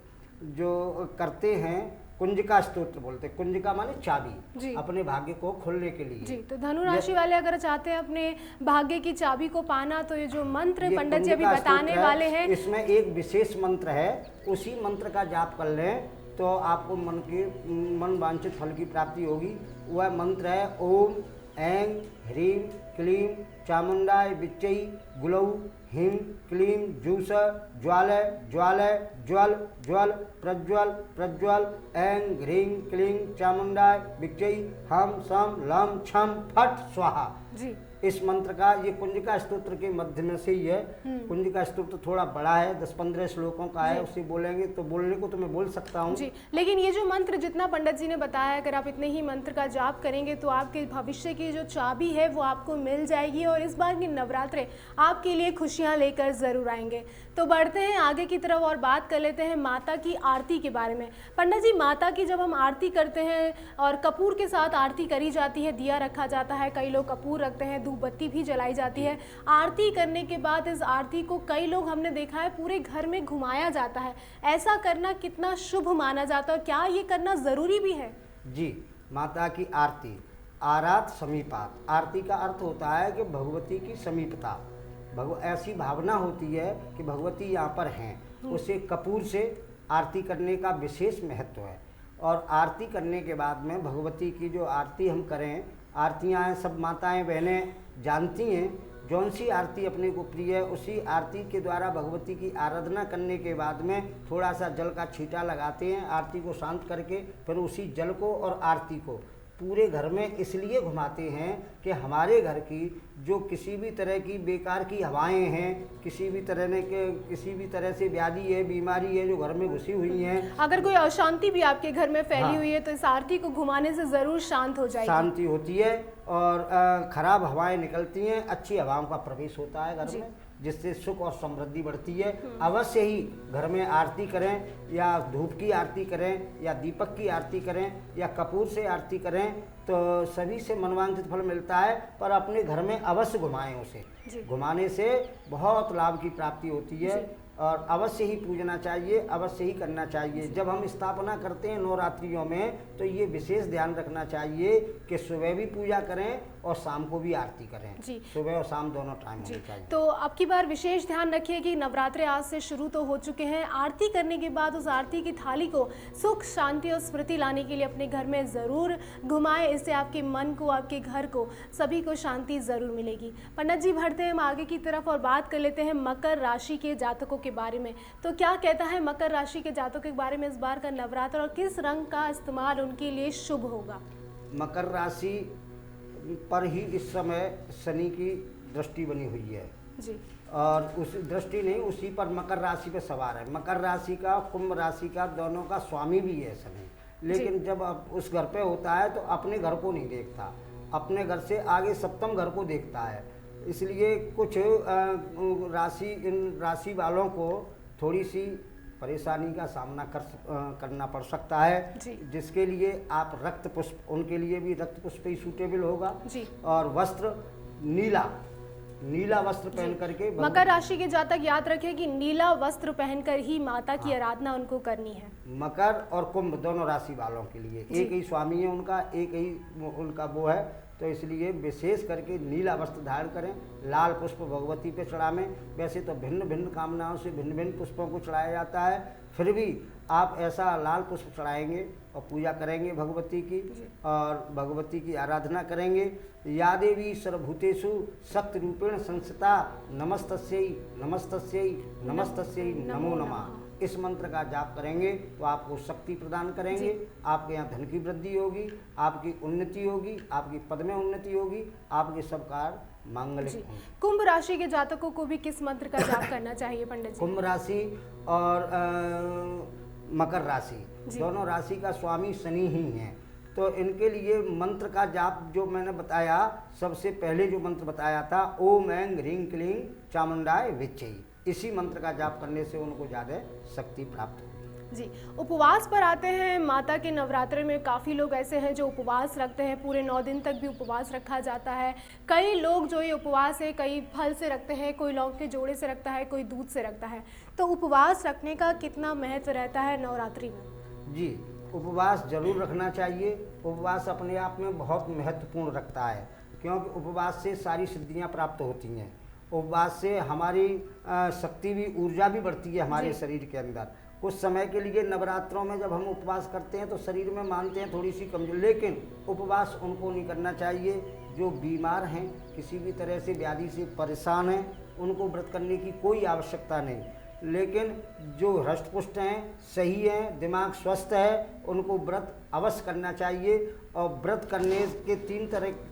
जो करते हैं कुंजिका स्तोत्र बोलते हैं। कुंजिका माने चाबी, अपने भाग्य को खोलने के लिए। जी, तो धनु राशि वाले अगर चाहते हैं अपने भाग्य की चाबी को पाना तो ये जो मंत्र पंडित जी अभी बताने वाले हैं, इसमें एक विशेष मंत्र है, उसी मंत्र का जाप कर लें तो आपको मन वांछित फल की प्राप्ति होगी। वह मंत्र है ओम ऐं ह्रीं क्लीं चामुंडाय विच्चै गुलौ ह्रीं क्लीं जूस ज्वालय ज्वालय ज्वल ज्वल प्रज्वल प्रज्वल ऐं ह्रीं क्लीं चामुंडाय विच्चै हम सम लम छम फट स्वाहा। जी, इस मंत्र का, ये कुंजिका स्तोत्र के मध्य में से ही है। कुंजिका स्तोत्र थोड़ा बड़ा है, 10-15 श्लोकों का है, उसे बोलेंगे तो बोलने को तो मैं बोल सकता हूँ जी, लेकिन ये जो मंत्र जितना पंडित जी ने बताया, अगर आप इतने ही मंत्र का जाप करेंगे तो आपके भविष्य की जो चाबी है वो आपको मिल जाएगी और इस बार की नवरात्रे आपके लिए खुशियाँ लेकर ज़रूर आएंगे। तो बढ़ते हैं आगे की तरफ और बात कर लेते हैं माता की आरती के बारे में। पंडित जी, माता की जब हम आरती करते हैं और कपूर के साथ आरती करी जाती है, दिया रखा जाता है, कई लोग कपूर रखते हैं, धूप बत्ती भी जलाई जाती है। आरती करने के बाद इस आरती को कई लोग हमने देखा है पूरे घर में घुमाया जाता है। ऐसा करना कितना शुभ माना जाता है और क्या ये करना ज़रूरी भी है? जी, माता की आरती, आरात समीपात, आरती का अर्थ होता है कि भगवती की समीपता, ऐसी भावना होती है कि भगवती यहाँ पर हैं। उसे कपूर से आरती करने का विशेष महत्व है। और आरती करने के बाद में भगवती की जो आरती हम करें, आरतियाँ सब माताएं बहनें जानती हैं, जौन सी आरती अपने को प्रिय है उसी आरती के द्वारा भगवती की आराधना करने के बाद में थोड़ा सा जल का छींटा लगाते हैं आरती को शांत करके। फिर उसी जल को और आरती को पूरे घर में इसलिए घुमाते हैं कि हमारे घर की जो किसी भी तरह की बेकार की हवाएं हैं, किसी भी तरह से व्याधि है, बीमारी है जो घर में घुसी हुई हैं, अगर कोई अशांति भी आपके घर में फैली हुई है तो इस आरती को घुमाने से ज़रूर शांत हो जाएगी, शांति होती है और खराब हवाएं निकलती हैं, अच्छी हवाओं का प्रवेश होता है घर में, जिससे सुख और समृद्धि बढ़ती है। अवश्य ही घर में आरती करें, या धूप की आरती करें, या दीपक की आरती करें, या कपूर से आरती करें, तो सभी से मनवांछित फल मिलता है। पर अपने घर में अवश्य घुमाएं उसे, घुमाने से बहुत लाभ की प्राप्ति होती है और अवश्य ही पूजना चाहिए, अवश्य ही करना चाहिए। जब हम स्थापना करते हैं नवरात्रियों में तो ये विशेष ध्यान रखना चाहिए कि सुबह भी पूजा करें और शाम को भी आरती करें। सुबह और शाम दोनों टाइम होनी चाहिए। तो अब की बार विशेष ध्यान रखिए कि नवरात्रे आज से शुरू तो हो चुके हैं, आरती करने के बाद उस आरती की थाली को सुख शांति और स्मृति लाने के लिए अपने घर में ज़रूर घुमाएं। इससे आपके मन को, आपके घर को, सभी को शांति ज़रूर मिलेगी। पंडित जी, बढ़ते हैं हम आगे की तरफ और बात कर लेते हैं मकर राशि के जातकों के बारे में। तो क्या कहता है मकर राशि के जातकों के बारे में इस बार का नवरात्र और किस रंग का इस्तेमाल उनके लिए शुभ होगा? मकर राशि पर ही इस समय शनि की दृष्टि बनी हुई है। जी। और उस दृष्टि नहीं, उसी पर मकर राशि पे सवार है। मकर राशि का कुंभ राशि का दोनों का स्वामी भी है शनि, लेकिन जब अब उस घर पे होता है तो अपने घर को नहीं देखता, अपने घर से आगे सप्तम घर को देखता है। इसलिए कुछ इन राशि वालों को थोड़ी सी परेशानी का सामना करना पड़ सकता है, जिसके लिए आप रक्त पुष्प, उनके लिए भी रक्त पुष्प ही सूटेबल होगा जी। और वस्त्र नीला वस्त्र पहन करके। मकर राशि के जातक याद रखें कि नीला वस्त्र पहनकर ही माता की आराधना उनको करनी है। मकर और कुंभ दोनों राशि वालों के लिए एक ही स्वामी है उनका, एक ही उनका वो है, तो इसलिए विशेष करके नीला वस्त्र धारण करें, लाल पुष्प भगवती पे चढ़ावें। वैसे तो भिन्न भिन्न कामनाओं से भिन्न भिन्न पुष्पों को चढ़ाया जाता है, फिर भी आप ऐसा लाल पुष्प चढ़ाएंगे और पूजा करेंगे भगवती की, और भगवती की आराधना करेंगे। या देवी सर्वभूतेषु शक्ति रूपेण संस्थिता नमस्तस्यै नमस्तस्यै नमस्तस्यै नमो नमः। इस मंत्र का जाप करेंगे तो आपको शक्ति प्रदान करेंगे, आपके यहाँ धन की वृद्धि होगी, आपकी उन्नति होगी, आपकी पद में उन्नति होगी, आपके सब कार्य मांगलिक होंगे। कुंभ राशि के जातकों को भी किस मंत्र का जाप करना चाहिए पंडित जी? कुंभ राशि और मकर राशि दोनों राशि का स्वामी शनि ही हैं, तो इनके लिए मंत्र का जाप जो मैंने बताया, सबसे पहले जो मंत्र बताया था, ओम ऐं ह्रीं क्लीं चामुंडाय विच्चै, इसी मंत्र का जाप करने से उनको ज़्यादा शक्ति प्राप्त होगी। जी। उपवास पर आते हैं, माता के नवरात्रि में काफ़ी लोग ऐसे हैं जो उपवास रखते हैं, पूरे 9 दिन तक भी उपवास रखा जाता है। कई लोग जो ये उपवास है कई फल से रखते हैं, कोई लौंग के जोड़े से रखता है, कोई दूध से रखता है। तो उपवास रखने का कितना महत्व रहता है नवरात्रि में? जी, उपवास जरूर रखना चाहिए। उपवास अपने आप में बहुत महत्वपूर्ण रखता है, क्योंकि उपवास से सारी सिद्धियां प्राप्त होती हैं। उपवास से हमारी शक्ति भी, ऊर्जा भी बढ़ती है हमारे शरीर के अंदर। कुछ समय के लिए नवरात्रों में जब हम उपवास करते हैं तो शरीर में मानते हैं थोड़ी सी कमजोरी, लेकिन उपवास उनको नहीं करना चाहिए जो बीमार हैं, किसी भी तरह से व्याधि से परेशान हैं, उनको व्रत करने की कोई आवश्यकता नहीं। लेकिन जो हृष्टपुष्ट हैं, सही हैं, दिमाग स्वस्थ है, उनको व्रत अवश्य करना चाहिए। और व्रत करने के 3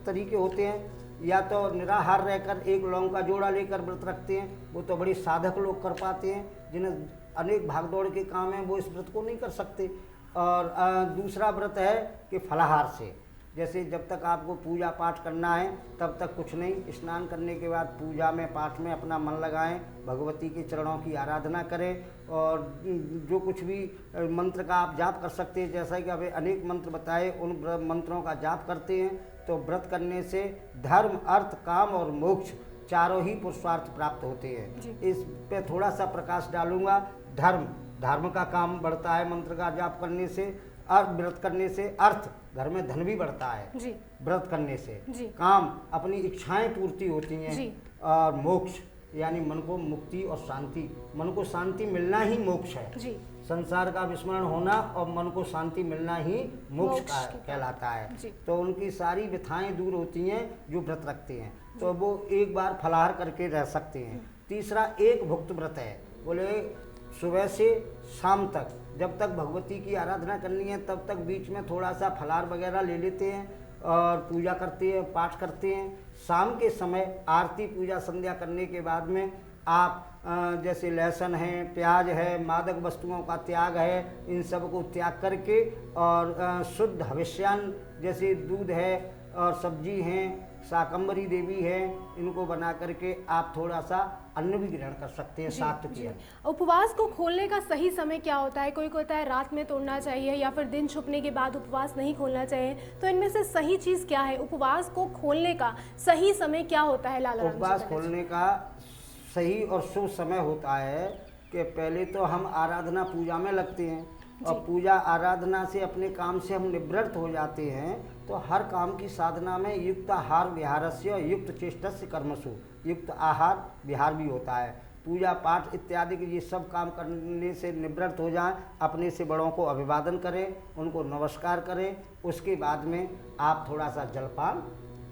तरीके होते हैं। या तो निराहार रहकर एक लौंग का जोड़ा लेकर व्रत रखते हैं, वो तो बड़े साधक लोग कर पाते हैं, जिन्हें अनेक भागदौड़ के काम हैं, वो इस व्रत को नहीं कर सकते। और दूसरा व्रत है कि फलाहार से, जैसे जब तक आपको पूजा पाठ करना है तब तक कुछ नहीं, स्नान करने के बाद पूजा में पाठ में अपना मन लगाएं, भगवती के चरणों की आराधना करें, और जो कुछ भी मंत्र का आप जाप कर सकते हैं, जैसा कि अभी अनेक मंत्र बताए, उन मंत्रों का जाप करते हैं, तो व्रत करने से धर्म, अर्थ, काम और मोक्ष चारों ही पुरुषार्थ प्राप्त होते हैं। इस पे थोड़ा सा प्रकाश डालूंगा। धर्म का काम बढ़ता है मंत्र का जाप करने से, व्रत करने से अर्थ, घर में धन भी बढ़ता है जी। व्रत करने से, काम, अपनी इच्छाएं पूर्ति होती हैं, और मोक्ष यानी मन को मुक्ति और शांति, मन को शांति मिलना ही मोक्ष है जी। संसार का विस्मरण होना और मन को शांति मिलना ही मोक्ष कहलाता है। तो उनकी सारी व्यथाएं दूर होती हैं जो व्रत रखते हैं, तो वो एक बार फलाहार करके रह सकते हैं। तीसरा एक भुक्त व्रत है, बोले सुबह से शाम तक, जब तक भगवती की आराधना करनी है तब तक बीच में थोड़ा सा फलाहार वगैरह ले लेते हैं और पूजा करते हैं, पाठ करते हैं। शाम के समय आरती पूजा संध्या करने के बाद में आप जैसे लहसुन है, प्याज है, मादक वस्तुओं का त्याग है, इन सब को त्याग करके और शुद्ध हविष्यान जैसे दूध है और सब्जी हैं, शाकंभरी देवी है, इनको बना करके आप थोड़ा सा अन्न भी ग्रहण कर सकते हैं सात्विक की। उपवास को खोलने का सही समय क्या होता है? कोई कहता है रात में तोड़ना चाहिए या फिर दिन छुपने के बाद उपवास नहीं खोलना चाहिए, तो इनमें से सही चीज़ क्या है? उपवास को खोलने का सही समय क्या होता है लाला? उपवास खोलने का सही और शुभ समय होता है कि पहले तो हम आराधना पूजा में लगते हैं, और पूजा आराधना से अपने काम से हम निवृत्त हो जाते हैं, तो हर काम की साधना में युक्त आहार विहारस्य युक्त चेष्टस्य कर्मसु, युक्त आहार विहार भी होता है। पूजा पाठ इत्यादि के ये सब काम करने से निवृत्त हो जाएं, अपने से बड़ों को अभिवादन करें, उनको नमस्कार करें, उसके बाद में आप थोड़ा सा जलपान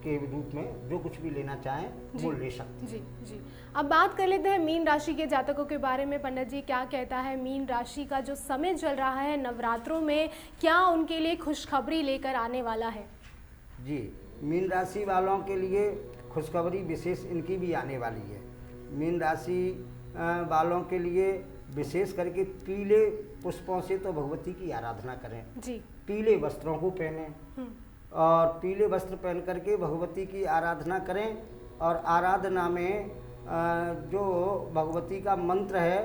के रूप में जो कुछ भी लेना चाहें वो ले सकते हैं। जी जी। अब बात कर लेते हैं मीन राशि के जातकों के बारे में। पंडित जी क्या कहता है मीन राशि का जो समय चल रहा है नवरात्रों में, क्या उनके लिए खुशखबरी लेकर आने वाला है? जी, मीन राशि वालों के लिए खुशखबरी विशेष इनकी भी आने वाली है, मीन राशि वालों के लिए विशेष करके पीले पुष्पों से तो भगवती की आराधना करें जी। पीले वस्त्रों को पहने और पीले वस्त्र पहन करके भगवती की आराधना करें। और आराधना में जो भगवती का मंत्र है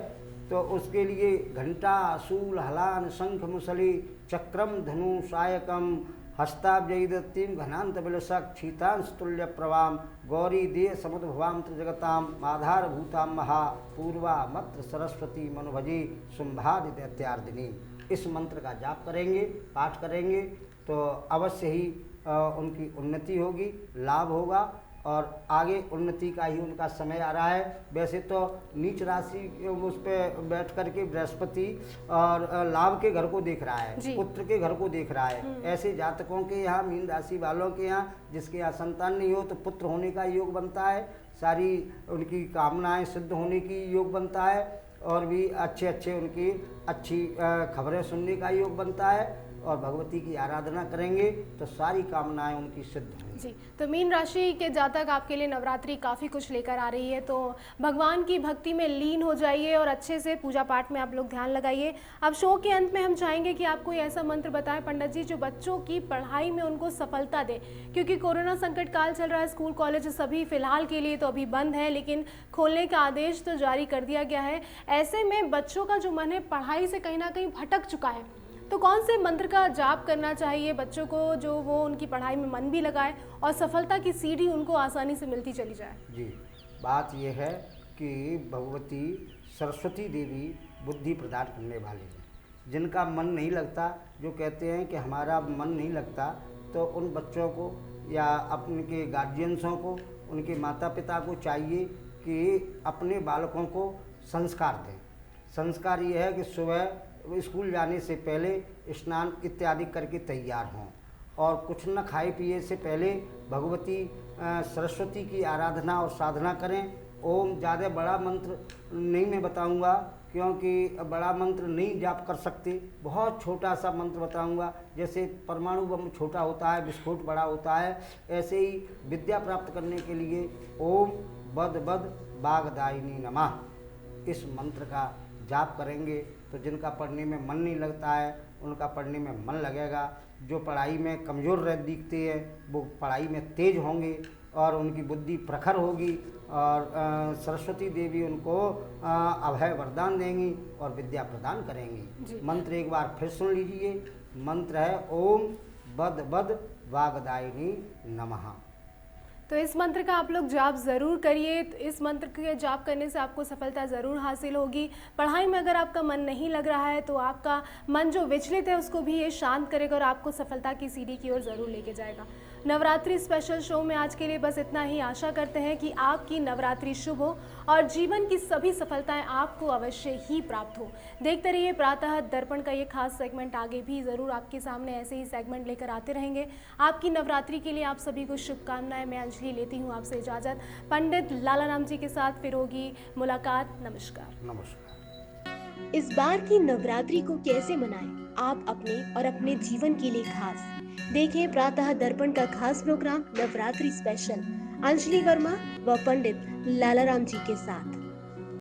तो उसके लिए घंटा, शूल, हलान, शंख, मुसली, चक्रम, धनु, सायकम, हस्ताब्जयदत्तिम, घनांत बिलसक, शीतांश तुल्य प्रवाम, गौरी देय समुद्भवाम त्रिजगताम, आधार भूताम महा, पूर्वा मत्र सरस्वती मनुभजी, शुंभादि दैत्यार्दिनी। इस मंत्र का जाप करेंगे, पाठ करेंगे तो अवश्य ही उनकी उन्नति होगी, लाभ होगा और आगे उन्नति का ही उनका समय आ रहा है। वैसे तो नीच राशि उस पर बैठ करके बृहस्पति और लाभ के घर को देख रहा है, पुत्र के घर को देख रहा है। ऐसे जातकों के यहाँ, मीन राशि वालों के यहाँ जिसके यहाँ संतान नहीं हो तो पुत्र होने का योग बनता है, सारी उनकी कामनाएं सिद्ध होने की योग बनता है और भी अच्छे उनकी अच्छी खबरें सुनने का योग बनता है। और भगवती की आराधना करेंगे तो सारी कामनाएं उनकी सिद्ध होंगी। जी, तो मीन राशि के जातक आपके लिए नवरात्रि काफ़ी कुछ लेकर आ रही है, तो भगवान की भक्ति में लीन हो जाइए और अच्छे से पूजा पाठ में आप लोग ध्यान लगाइए। अब शो के अंत में हम चाहेंगे कि आप कोई ऐसा मंत्र बताएं पंडित जी जो बच्चों की पढ़ाई में उनको सफलता दे, क्योंकि कोरोना संकट काल चल रहा है, स्कूल कॉलेज सभी फिलहाल के लिए तो अभी बंद है, लेकिन खोलने का आदेश तो जारी कर दिया गया है। ऐसे में बच्चों का जो मन है पढ़ाई से कहीं ना कहीं भटक चुका है, तो कौन से मंत्र का जाप करना चाहिए बच्चों को जो वो उनकी पढ़ाई में मन भी लगाए और सफलता की सीढ़ी उनको आसानी से मिलती चली जाए? जी, बात यह है कि भगवती सरस्वती देवी बुद्धि प्रदान करने वाली है। जिनका मन नहीं लगता, जो कहते हैं कि हमारा मन नहीं लगता, तो उन बच्चों को या अपने के गार्जियंसों को, उनके माता पिता को चाहिए कि अपने बालकों को संस्कार दें। संस्कार ये है कि सुबह स्कूल जाने से पहले स्नान इत्यादि करके तैयार हों और कुछ न खाए पिए से पहले भगवती सरस्वती की आराधना और साधना करें। ओम, ज़्यादा बड़ा मंत्र नहीं मैं बताऊंगा क्योंकि बड़ा मंत्र नहीं जाप कर सकते, बहुत छोटा सा मंत्र बताऊंगा। जैसे परमाणु बम छोटा होता है, विस्फोट बड़ा होता है, ऐसे ही विद्या प्राप्त करने के लिए ओम बद बद बागदायिनी नमः इस मंत्र का जाप करेंगे तो जिनका पढ़ने में मन नहीं लगता है उनका पढ़ने में मन लगेगा। जो पढ़ाई में कमज़ोर रह दिखते हैं वो पढ़ाई में तेज होंगे और उनकी बुद्धि प्रखर होगी और सरस्वती देवी उनको अभय वरदान देंगी और विद्या प्रदान करेंगी। मंत्र एक बार फिर सुन लीजिए। मंत्र है ओम बद बद वागदायिनी नमः। तो इस मंत्र का आप लोग जाप ज़रूर करिए। इस मंत्र के जाप करने से आपको सफलता ज़रूर हासिल होगी। पढ़ाई में अगर आपका मन नहीं लग रहा है तो आपका मन जो विचलित है उसको भी ये शांत करेगा और आपको सफलता की सीढ़ी की ओर ज़रूर लेके जाएगा। नवरात्रि स्पेशल शो में आज के लिए बस इतना ही। आशा करते हैं कि आपकी नवरात्रि शुभ हो और जीवन की सभी सफलताएं आपको अवश्य ही प्राप्त हो। देखते रहिए प्रातः दर्पण का ये खास सेगमेंट, आगे भी ज़रूर आपके सामने ऐसे ही सेगमेंट लेकर आते रहेंगे। आपकी नवरात्रि के लिए आप सभी को शुभकामनाएं। मैं अंजलि लेती हूँ आपसे इजाज़त। पंडित लाला राम जी के साथ फिर होगी मुलाकात। नमस्कार। नमस्कार। इस बार की नवरात्रि को कैसे मनाएं आप अपने और अपने जीवन के लिए खास? देखें प्रातः दर्पण का खास प्रोग्राम नवरात्रि स्पेशल अंजलि वर्मा व पंडित लाला राम जी के साथ।